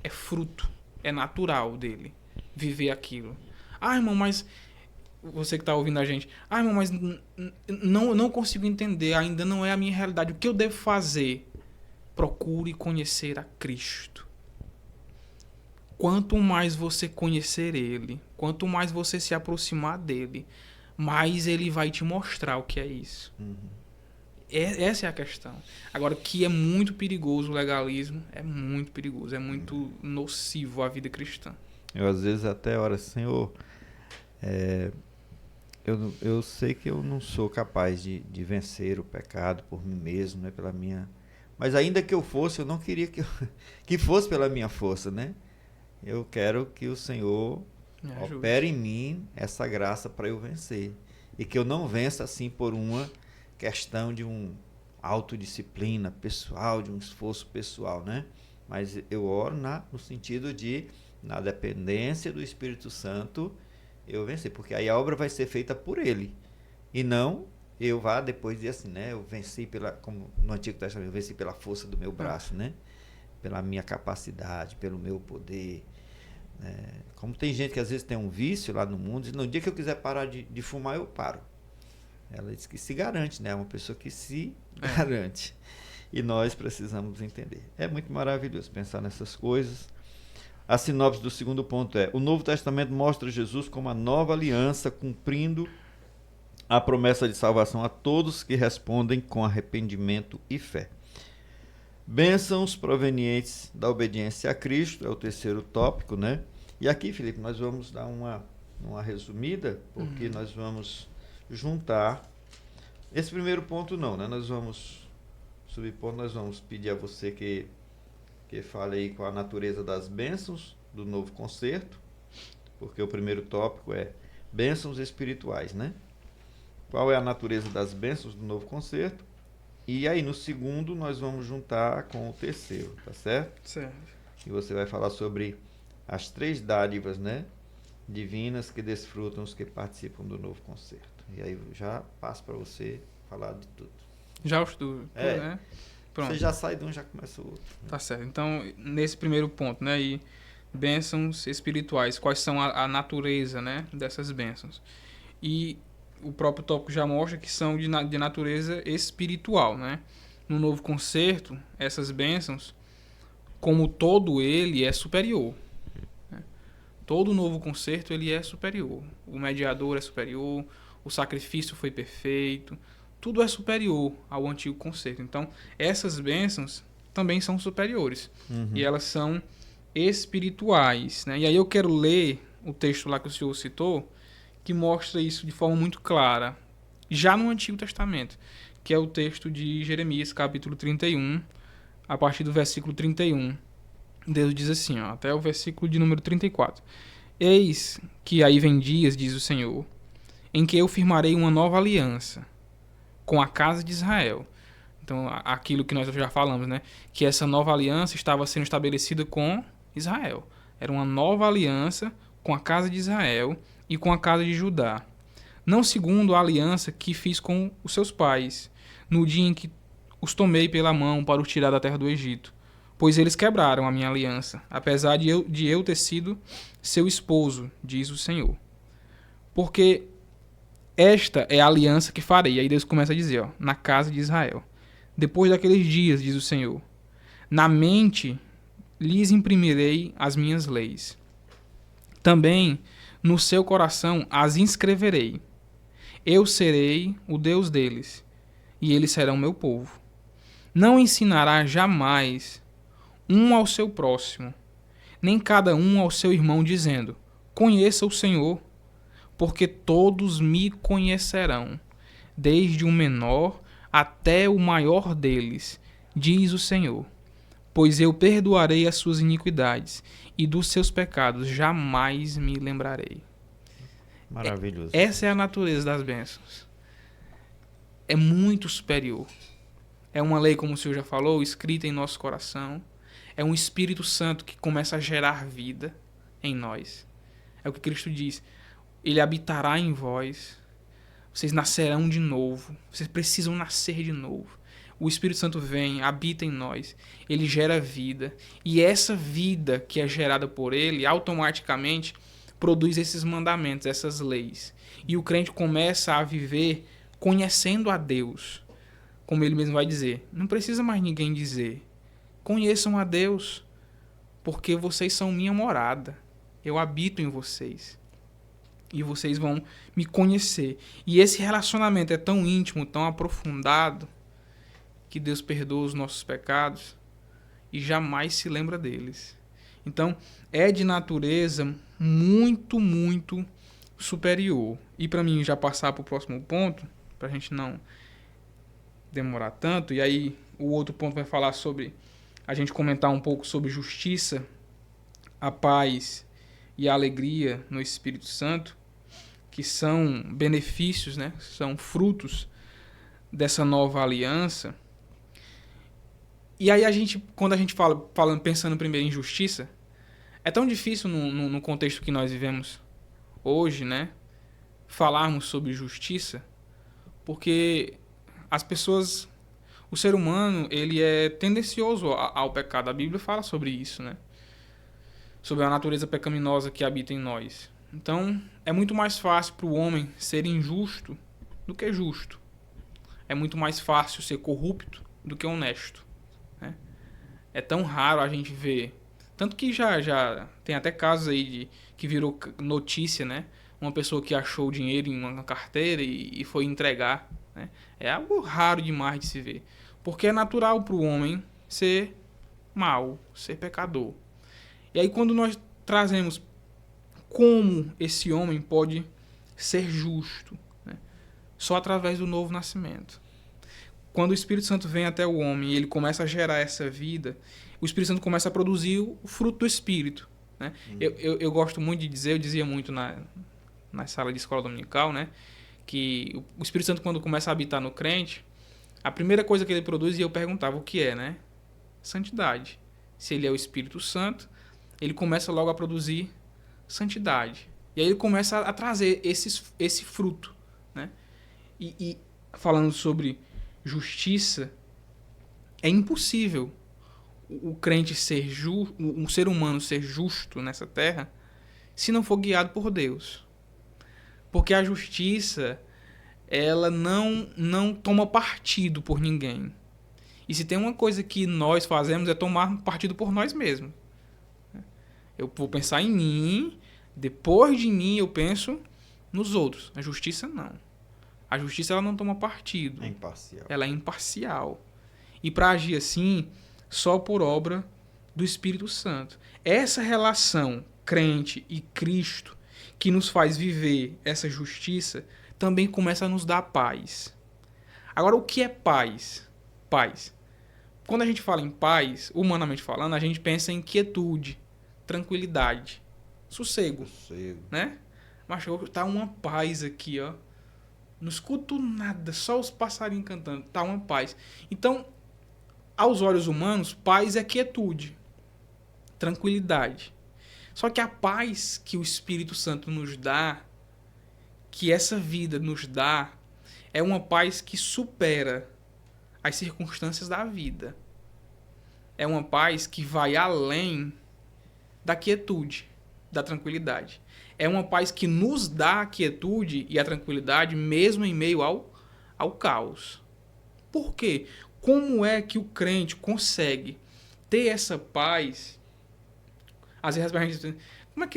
É fruto. É natural dele viver aquilo. Ah, irmão, mas... Você que está ouvindo a gente. Ah, irmão, mas não consigo entender. Ainda não é a minha realidade. O que eu devo fazer? Procure conhecer a Cristo. Quanto mais você conhecer Ele, quanto mais você se aproximar dele, mais Ele vai te mostrar o que é isso. Essa é a questão. Agora, que é muito perigoso o legalismo, é muito perigoso, é muito nocivo à vida cristã. Eu às vezes até oro, Senhor, eu sei que eu não sou capaz de vencer o pecado por mim mesmo, né, pela minha... Mas ainda que eu fosse, eu não queria que fosse pela minha força, né? Eu quero que o Senhor opere em mim essa graça para eu vencer. E que eu não vença assim por uma questão de uma autodisciplina pessoal, de um esforço pessoal, né? Mas eu oro no sentido de, na dependência do Espírito Santo, eu vencer. Porque aí a obra vai ser feita por Ele. E não eu vá depois dizer assim, né? Eu venci como no Antigo Testamento, eu venci pela força do meu braço, né? Pela minha capacidade, pelo meu poder. Como tem gente que às vezes tem um vício lá no mundo, diz, no dia que eu quiser parar de fumar, eu paro. Ela diz que se garante, né? É uma pessoa que se garante. E nós precisamos entender. É muito maravilhoso pensar nessas coisas. A sinopse do segundo ponto é: o Novo Testamento mostra Jesus como a nova aliança, cumprindo a promessa de salvação a todos que respondem com arrependimento e fé. Bênçãos provenientes da obediência a Cristo, é o terceiro tópico, né? E aqui, Felipe, nós vamos dar uma resumida, porque nós vamos juntar Esse primeiro ponto não, né? Nós vamos subpondo, nós vamos pedir a você que fale aí com a natureza das bênçãos do novo concerto, porque o primeiro tópico é bênçãos espirituais, né? Qual é a natureza das bênçãos do novo concerto? E aí no segundo nós vamos juntar com o terceiro, tá certo? Certo. E você vai falar sobre as 3 dádivas, né, divinas que desfrutam os que participam do novo concerto. E aí já passo para você falar de tudo. Já os tudo, né? Pronto. Você já sai de um, já começa o outro. Né? Tá certo. Então, nesse primeiro ponto, né, e bênçãos espirituais, quais são a natureza, né, dessas bênçãos? E o próprio tópico já mostra que são de natureza espiritual, né? No novo concerto, essas bênçãos, como todo ele é superior. Né? Todo novo concerto ele é superior. O mediador é superior, o sacrifício foi perfeito, tudo é superior ao antigo concerto. Então, essas bênçãos também são superiores. E elas são espirituais, né? E aí eu quero ler o texto lá que o senhor citou, que mostra isso de forma muito clara, já no Antigo Testamento, que é o texto de Jeremias, capítulo 31, a partir do versículo 31. Deus diz assim, ó, até o versículo de número 34. Eis que aí vem dias, diz o Senhor, em que eu firmarei uma nova aliança com a casa de Israel. Então, aquilo que nós já falamos, né? Que essa nova aliança estava sendo estabelecida com Israel. Era uma nova aliança com a casa de Israel e com a casa de Judá. Não segundo a aliança que fiz com os seus pais, no dia em que os tomei pela mão para os tirar da terra do Egito. Pois eles quebraram a minha aliança, apesar de eu ter sido seu esposo, diz o Senhor. Porque esta é a aliança que farei. Aí Deus começa a dizer, ó, na casa de Israel. Depois daqueles dias, diz o Senhor, na mente lhes imprimirei as minhas leis. Também no seu coração as inscreverei. Eu serei o Deus deles, e eles serão meu povo. Não ensinará jamais um ao seu próximo, nem cada um ao seu irmão, dizendo, conheça o Senhor, porque todos me conhecerão, desde o menor até o maior deles, diz o Senhor. Pois eu perdoarei as suas iniquidades, e dos seus pecados jamais me lembrarei. Maravilhoso. Essa é a natureza das bênçãos. É muito superior. É uma lei, como o Senhor já falou, escrita em nosso coração. É um Espírito Santo que começa a gerar vida em nós. É o que Cristo diz. Ele habitará em vós. Vocês nascerão de novo. Vocês precisam nascer de novo. O Espírito Santo vem, habita em nós. Ele gera vida. E essa vida que é gerada por ele, automaticamente produz esses mandamentos, essas leis. E o crente começa a viver conhecendo a Deus. Como ele mesmo vai dizer. Não precisa mais ninguém dizer. Conheçam a Deus, porque vocês são minha morada. Eu habito em vocês. E vocês vão me conhecer. E esse relacionamento é tão íntimo, tão aprofundado, que Deus perdoa os nossos pecados e jamais se lembra deles. Então, é de natureza muito, muito superior. E para mim já passar para o próximo ponto, para a gente não demorar tanto, e aí o outro ponto vai falar sobre, a gente comentar um pouco sobre justiça, a paz e a alegria no Espírito Santo, que são benefícios, né? São frutos dessa nova aliança. E aí quando a gente pensando primeiro em justiça, é tão difícil no contexto que nós vivemos hoje, né? Falarmos sobre justiça, porque as pessoas, o ser humano, ele é tendencioso ao pecado. A Bíblia fala sobre isso, né? Sobre a natureza pecaminosa que habita em nós. Então, é muito mais fácil para o homem ser injusto do que justo. É muito mais fácil ser corrupto do que honesto. Né? É tão raro a gente ver. Tanto que já tem até casos aí que virou notícia, né? Uma pessoa que achou dinheiro em uma carteira e foi entregar. Né? É algo raro demais de se ver. Porque é natural para o homem ser mau, ser pecador. E aí quando nós trazemos como esse homem pode ser justo, né? só através do novo nascimento. Quando o Espírito Santo vem até o homem e ele começa a gerar essa vida, o Espírito Santo começa a produzir o fruto do Espírito, né? Eu gosto muito de dizer, eu dizia muito na sala de escola dominical, né? Que o Espírito Santo, quando começa a habitar no crente, a primeira coisa que ele produz, e eu perguntava o que é, né? Santidade. Se ele é o Espírito Santo, ele começa logo a produzir santidade. E aí ele começa a trazer esse fruto, né? E falando sobre justiça, é impossível o crente ser justo, um ser humano ser justo nessa terra, se não for guiado por Deus. Porque a justiça, ela não toma partido por ninguém. E se tem uma coisa que nós fazemos é tomar partido por nós mesmos. Eu vou pensar em mim, depois de mim eu penso nos outros. A justiça não. A justiça ela não toma partido. É imparcial. Ela é imparcial. E para agir assim, só por obra do Espírito Santo. Essa relação crente e Cristo que nos faz viver essa justiça também começa a nos dar paz. Agora, o que é paz? Paz. Quando a gente fala em paz, humanamente falando, a gente pensa em quietude, tranquilidade, sossego. Né? Mas tá uma paz aqui, ó. Não escuto nada, só os passarinhos cantando. Tá uma paz. Então, aos olhos humanos, paz é quietude, tranquilidade. Só que a paz que o Espírito Santo nos dá, que essa vida nos dá, é uma paz que supera as circunstâncias da vida. É uma paz que vai além da quietude, da tranquilidade. É uma paz que nos dá a quietude e a tranquilidade mesmo em meio ao caos. Por quê? Como é que o crente consegue ter essa paz? Às vezes a gente diz, como é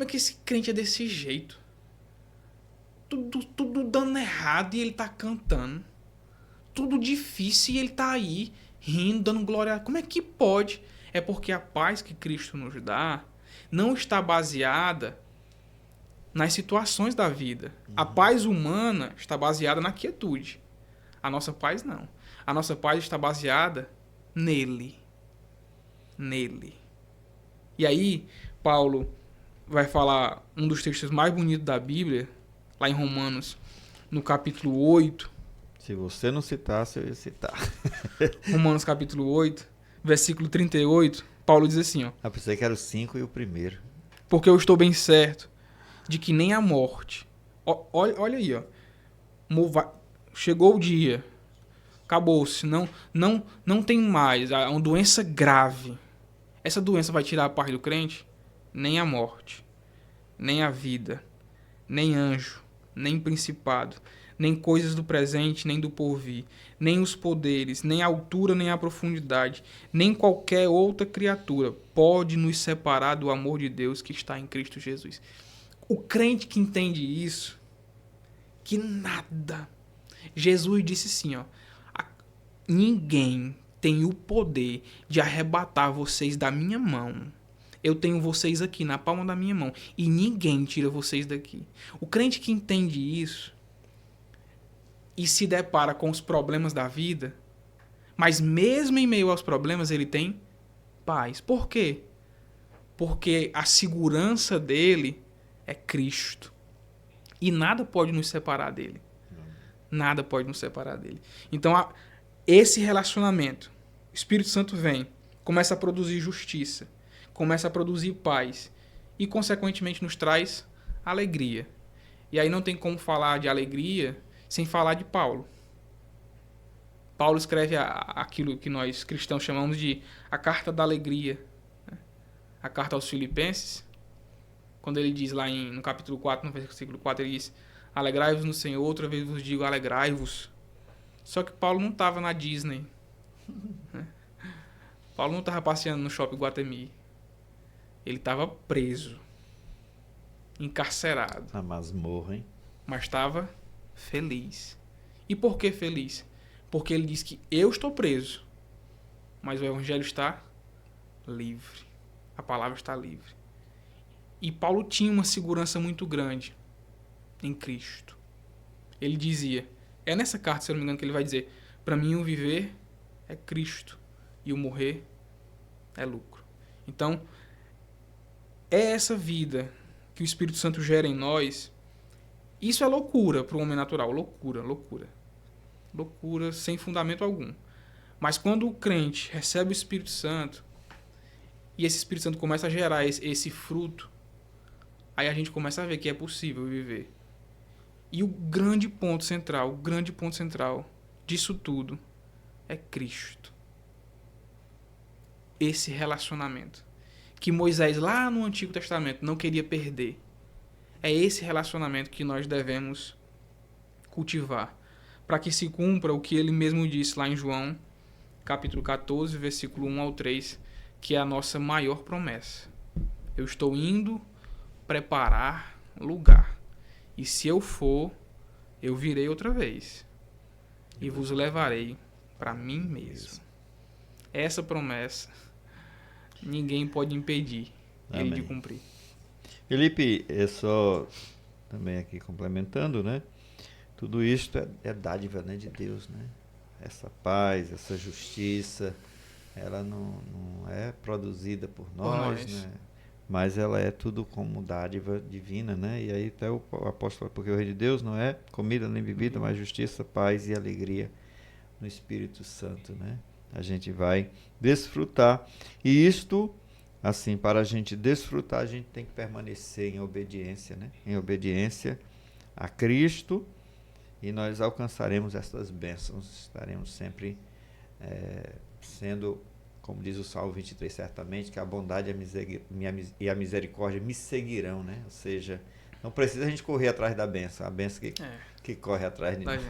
que esse crente é desse jeito? Tudo dando errado e ele tá cantando. Tudo difícil e ele tá aí rindo, dando glória. Como é que pode? É porque a paz que Cristo nos dá não está baseada nas situações da vida. A paz humana está baseada na quietude. A nossa paz não. A nossa paz está baseada nele. Nele. E aí, Paulo vai falar um dos textos mais bonitos da Bíblia, lá em Romanos, no capítulo 8. Se você não citasse, eu ia citar. Romanos capítulo 8, versículo 38, Paulo diz assim, ó. Eu pensei que era o 5 e o primeiro. Porque eu estou bem certo de que nem a morte... Olha aí, ó. Chegou o dia. Acabou-se. Não tem mais. É uma doença grave. Essa doença vai tirar a paz do crente? Nem a morte, nem a vida, nem anjo, nem principado, nem coisas do presente, nem do porvir, nem os poderes, nem a altura, nem a profundidade, nem qualquer outra criatura pode nos separar do amor de Deus que está em Cristo Jesus. O crente que entende isso, que nada. Jesus disse assim, ó, ninguém tem o poder de arrebatar vocês da minha mão. Eu tenho vocês aqui na palma da minha mão e ninguém tira vocês daqui. O crente que entende isso e se depara com os problemas da vida, mas mesmo em meio aos problemas ele tem paz. Por quê? Porque a segurança dele é Cristo. E nada pode nos separar dele. Nada pode nos separar dele. Então, esse relacionamento, o Espírito Santo vem, começa a produzir justiça, começa a produzir paz e, consequentemente, nos traz alegria. E aí não tem como falar de alegria sem falar de Paulo. Paulo escreve aquilo que nós cristãos chamamos de a carta da alegria. A carta aos Filipenses, quando ele diz lá no capítulo 4, no versículo 4, ele diz: alegrai-vos no Senhor, outra vez vos digo, alegrai-vos. Só que Paulo não estava na Disney. Paulo não estava passeando no Shopping Guatemi. Ele estava preso, encarcerado. A masmorra, hein? Mas estava feliz. E por que feliz? Porque ele diz que eu estou preso, mas o evangelho está livre. A palavra está livre. E Paulo tinha uma segurança muito grande em Cristo. ele dizia, é nessa carta, se eu não me engano, que ele vai dizer, para mim o viver é Cristo e o morrer é lucro. Então, é essa vida que o Espírito Santo gera em nós. Isso é loucura para o homem natural. Loucura, loucura. Loucura sem fundamento algum. Mas quando o crente recebe o Espírito Santo e esse Espírito Santo começa a gerar esse fruto, aí a gente começa a ver que é possível viver. E o grande ponto central disso tudo é Cristo. Esse relacionamento que Moisés lá no Antigo Testamento não queria perder. É esse relacionamento que nós devemos cultivar, para que se cumpra o que ele mesmo disse lá em João, capítulo 14, versículo 1 ao 3, que é a nossa maior promessa. Eu estou indo preparar lugar, e se eu for, eu virei outra vez, e vos levarei para mim mesmo. Essa promessa, ninguém pode impedir ele de cumprir. Felipe, é só também aqui complementando, né? Tudo isso é dádiva, né, de Deus, né? Essa paz, essa justiça, ela não é produzida por nós, né? Mas ela é tudo como dádiva divina, né? E aí até o apóstolo, porque o reino de Deus não é comida nem bebida, mas justiça, paz e alegria no Espírito Santo, né? A gente vai desfrutar. E isto, assim, para a gente desfrutar, a gente tem que permanecer em obediência, né? Em obediência a Cristo, e nós alcançaremos essas bênçãos, estaremos sempre sendo, como diz o Salmo 23, certamente, que a bondade e a misericórdia me seguirão, né? Ou seja, não precisa a gente correr atrás da bênção, a bênção que corre atrás de nós.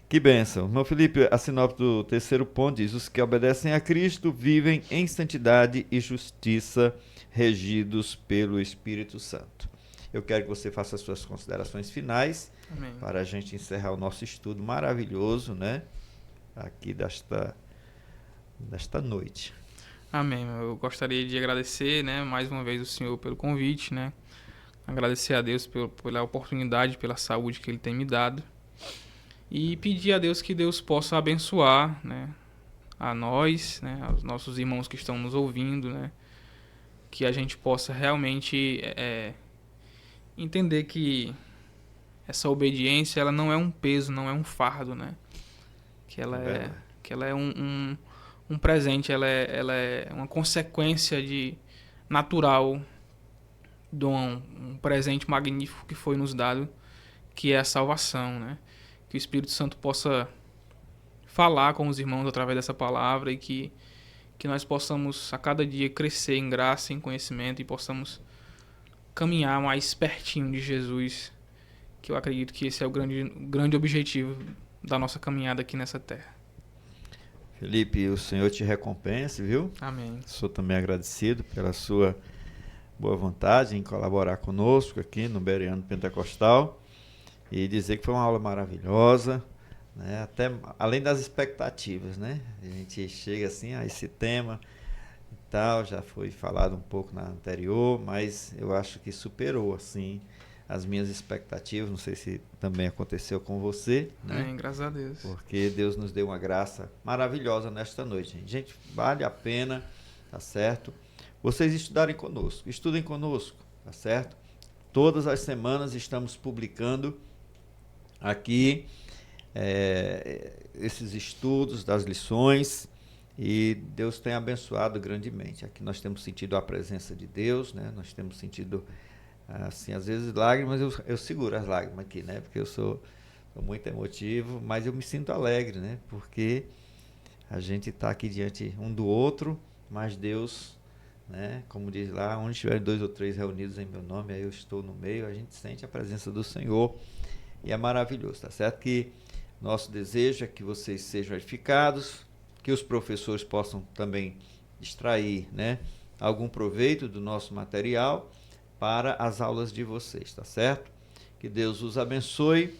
Que bênção. Irmão Felipe, a sinopse do terceiro ponto diz: os que obedecem a Cristo vivem em santidade e justiça, regidos pelo Espírito Santo. Eu quero que você faça as suas considerações finais. Amém. Para a gente encerrar o nosso estudo maravilhoso, né? Aqui desta noite. Amém. Eu gostaria de agradecer, né, mais uma vez o Senhor pelo convite, né? Agradecer a Deus pela oportunidade, pela saúde que Ele tem me dado. E pedir a Deus que Deus possa abençoar, né, a nós, né, aos nossos irmãos que estão nos ouvindo, né? Que a gente possa realmente entender que essa obediência, ela não é um peso, não é um fardo, né? Que ela é um presente, ela é uma consequência natural de um presente magnífico que foi nos dado, que é a salvação, né? Que o Espírito Santo possa falar com os irmãos através dessa palavra e que nós possamos a cada dia crescer em graça, em conhecimento e possamos caminhar mais pertinho de Jesus, que eu acredito que esse é o grande objetivo da nossa caminhada aqui nessa terra. Felipe, o Senhor te recompense, viu? Amém. Sou também agradecido pela sua boa vontade em colaborar conosco aqui no Bereano Pentecostal e dizer que foi uma aula maravilhosa, né? Até além das expectativas, né? A gente chega assim a esse tema e tal, já foi falado um pouco na anterior, mas eu acho que superou assim as minhas expectativas. Não sei se também aconteceu com você, né? Graças a Deus. Porque Deus nos deu uma graça maravilhosa nesta noite. Gente, vale a pena, tá certo? Vocês estudarem conosco, estudem conosco, tá certo? Todas as semanas estamos publicando aqui esses estudos das lições e Deus tem abençoado grandemente. Aqui nós temos sentido a presença de Deus, né? Nós temos sentido assim, às vezes lágrimas, eu seguro as lágrimas aqui, né? Porque eu sou muito emotivo, mas eu me sinto alegre, né? Porque a gente está aqui diante um do outro, mas Deus, né? Como diz lá, onde estiver 2 ou 3 reunidos em meu nome, aí eu estou no meio, a gente sente a presença do Senhor e é maravilhoso, tá certo? Que nosso desejo é que vocês sejam edificados, que os professores possam também extrair, né, algum proveito do nosso material para as aulas de vocês, tá certo? Que Deus os abençoe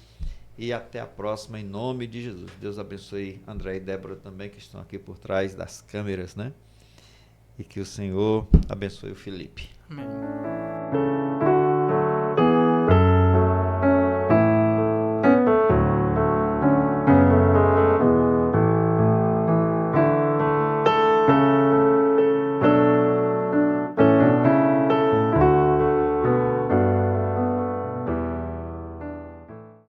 e até a próxima em nome de Jesus. Deus abençoe André e Débora também, que estão aqui por trás das câmeras, né? E que o Senhor abençoe o Felipe. Amém.